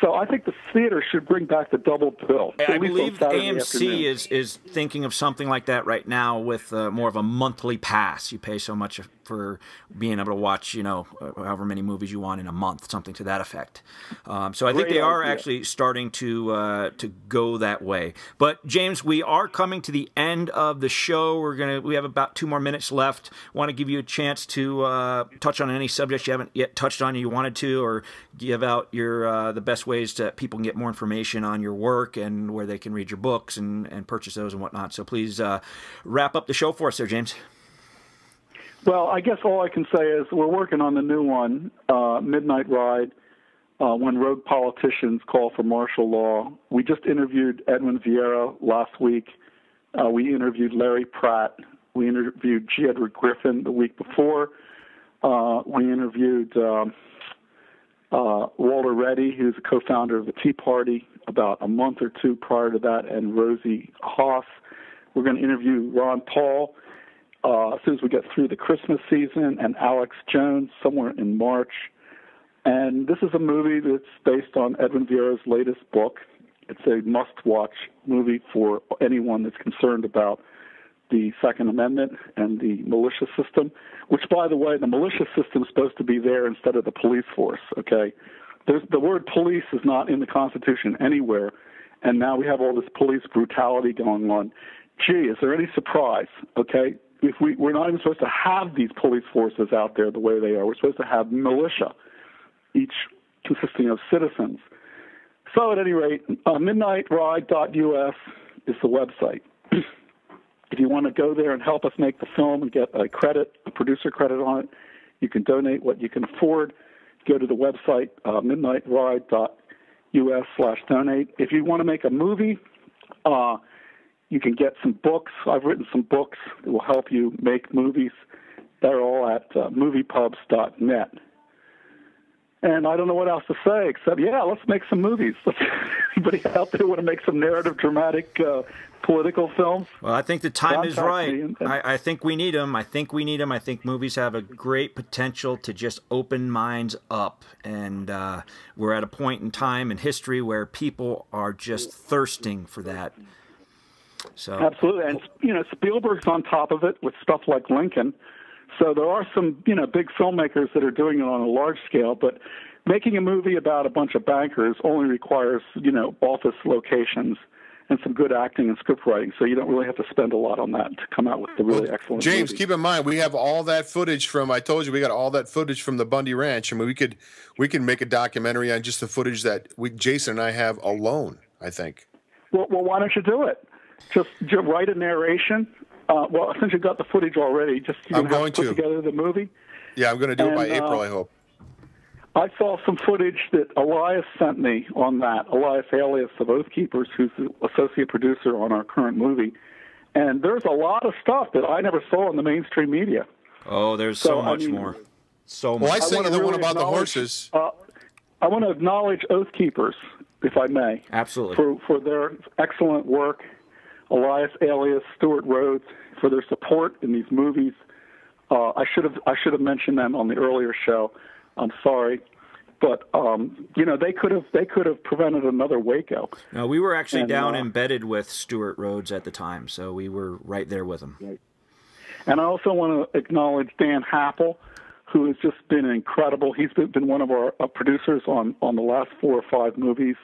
So I think the theater should bring back the double bill. I believe AMC is thinking of something like that right now with more of a monthly pass. You pay so much for being able to watch, however many movies you want in a month, something to that effect. So I think they are actually starting to go that way. But James, we are coming to the end of the show. We have about 2 more minutes left. Want to give you a chance to touch on any subjects you haven't yet touched on you wanted to, or give out your the best ways that people can get more information on your work and where they can read your books and purchase those and whatnot. So please wrap up the show for us there, James. Well, I guess all I can say is we're working on the new one, Midnight Ride, When Rogue Politicians Call for Martial Law. We just interviewed Edwin Vieira last week. We interviewed Larry Pratt. We interviewed G. Edward Griffin the week before. We interviewed Walter Reddy, who's a co-founder of the Tea Party, about a month or 2 prior to that, and Rosie Haas. We're going to interview Ron Paul as soon as we get through the Christmas season, and Alex Jones somewhere in March. And this is a movie that's based on Edwin Vieira's latest book. It's a must-watch movie for anyone that's concerned about the Second Amendment and the militia system, which, by the way, the militia system is supposed to be there instead of the police force, okay? The word police is not in the Constitution anywhere, and now we have all this police brutality going on. Gee, is there any surprise, okay? If we're not even supposed to have these police forces out there the way they are. We're supposed to have militia, each consisting of citizens. So at any rate, midnightride.us is the website. If you want to go there and help us make the film and get a producer credit on it, you can donate what you can afford. Go to the website, midnightride.us/donate. If you want to make a movie, you can get some books. I've written some books that will help you make movies. They're all at moviepubs.net. And I don't know what else to say except, let's make some movies. Anybody out there want to make some narrative, dramatic, political films? Well, I think the time is right. I think we need them. I think movies have a great potential to just open minds up. And we're at a point in time in history where people are just thirsting for that. So absolutely. And, Spielberg's on top of it with stuff like Lincoln. So there are some, big filmmakers that are doing it on a large scale, but making a movie about a bunch of bankers only requires, office locations and some good acting and script writing. So you don't really have to spend a lot on that to come out with the really excellent James, movie. keep in mind, we have all that footage from, I told you, we got all that footage from the Bundy Ranch. I mean, we could make a documentary on just the footage that Jason and I have alone, I think. Well, why don't you do it? Just write a narration. Well, since you've got the footage already, put together the movie. Yeah, I'm going to do it by April, I hope. I saw some footage that Elias sent me on that, Elias alias of Oath Keepers, who's the associate producer on our current movie. And there's a lot of stuff that I never saw in the mainstream media. Oh, there's so much more. So much. Well, I sent you the one about the horses. I want to acknowledge Oath Keepers, if I may. Absolutely. For their excellent work. Elias alias Stuart Rhodes, for their support in these movies. I should have mentioned them on the earlier show. I'm sorry, but they could have prevented another Waco. No, we were actually embedded with Stuart Rhodes at the time, so we were right there with him. Right. And I also want to acknowledge Dan Happel, who has just been incredible. He's been one of our producers on the last 4 or 5 movies,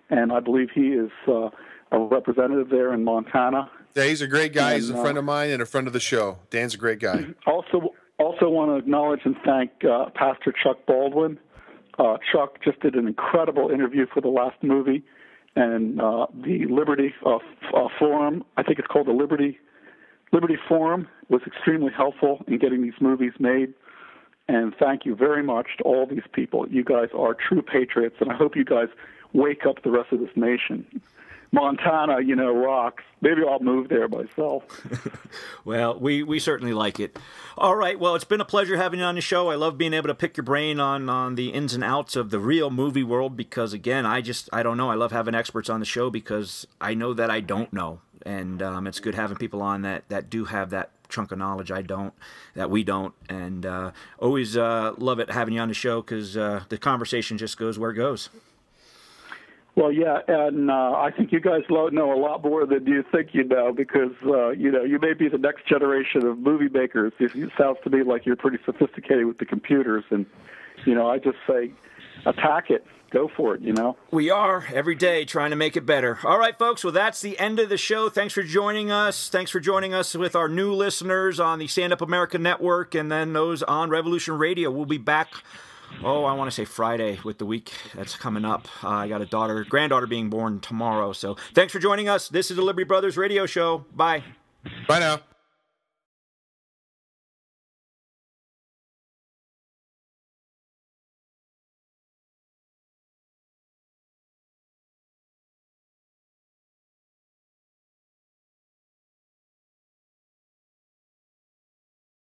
and I believe he is a representative there in Montana. Yeah, he's a great guy. He's a friend of mine and a friend of the show. Dan's a great guy. Also want to acknowledge and thank Pastor Chuck Baldwin. Chuck just did an incredible interview for the last movie, and the Liberty Forum, I think it's called the Liberty Forum, was extremely helpful in getting these movies made. And thank you very much to all these people. You guys are true patriots, and I hope you guys wake up the rest of this nation. Montana, rocks. Maybe I'll move there myself. Well, we certainly like it. All right. Well, it's been a pleasure having you on the show. I love being able to pick your brain on the ins and outs of the real movie world because, again, I don't know. I love having experts on the show because I know that I don't know. And it's good having people on that do have that chunk of knowledge that we don't. And always love it having you on the show because the conversation just goes where it goes. Well, yeah, and I think you guys know a lot more than you think you know, because you may be the next generation of movie makers. It sounds to me like you're pretty sophisticated with the computers, and I just say, attack it, go for it. We are every day trying to make it better. All right, folks. Well, that's the end of the show. Thanks for joining us. Thanks for joining us with our new listeners on the Stand Up America Network, and then those on Revolution Radio. We'll be back. I want to say Friday with the week that's coming up. I got a granddaughter being born tomorrow. So thanks for joining us. This is the Liberty Brothers Radio Show. Bye. Bye now.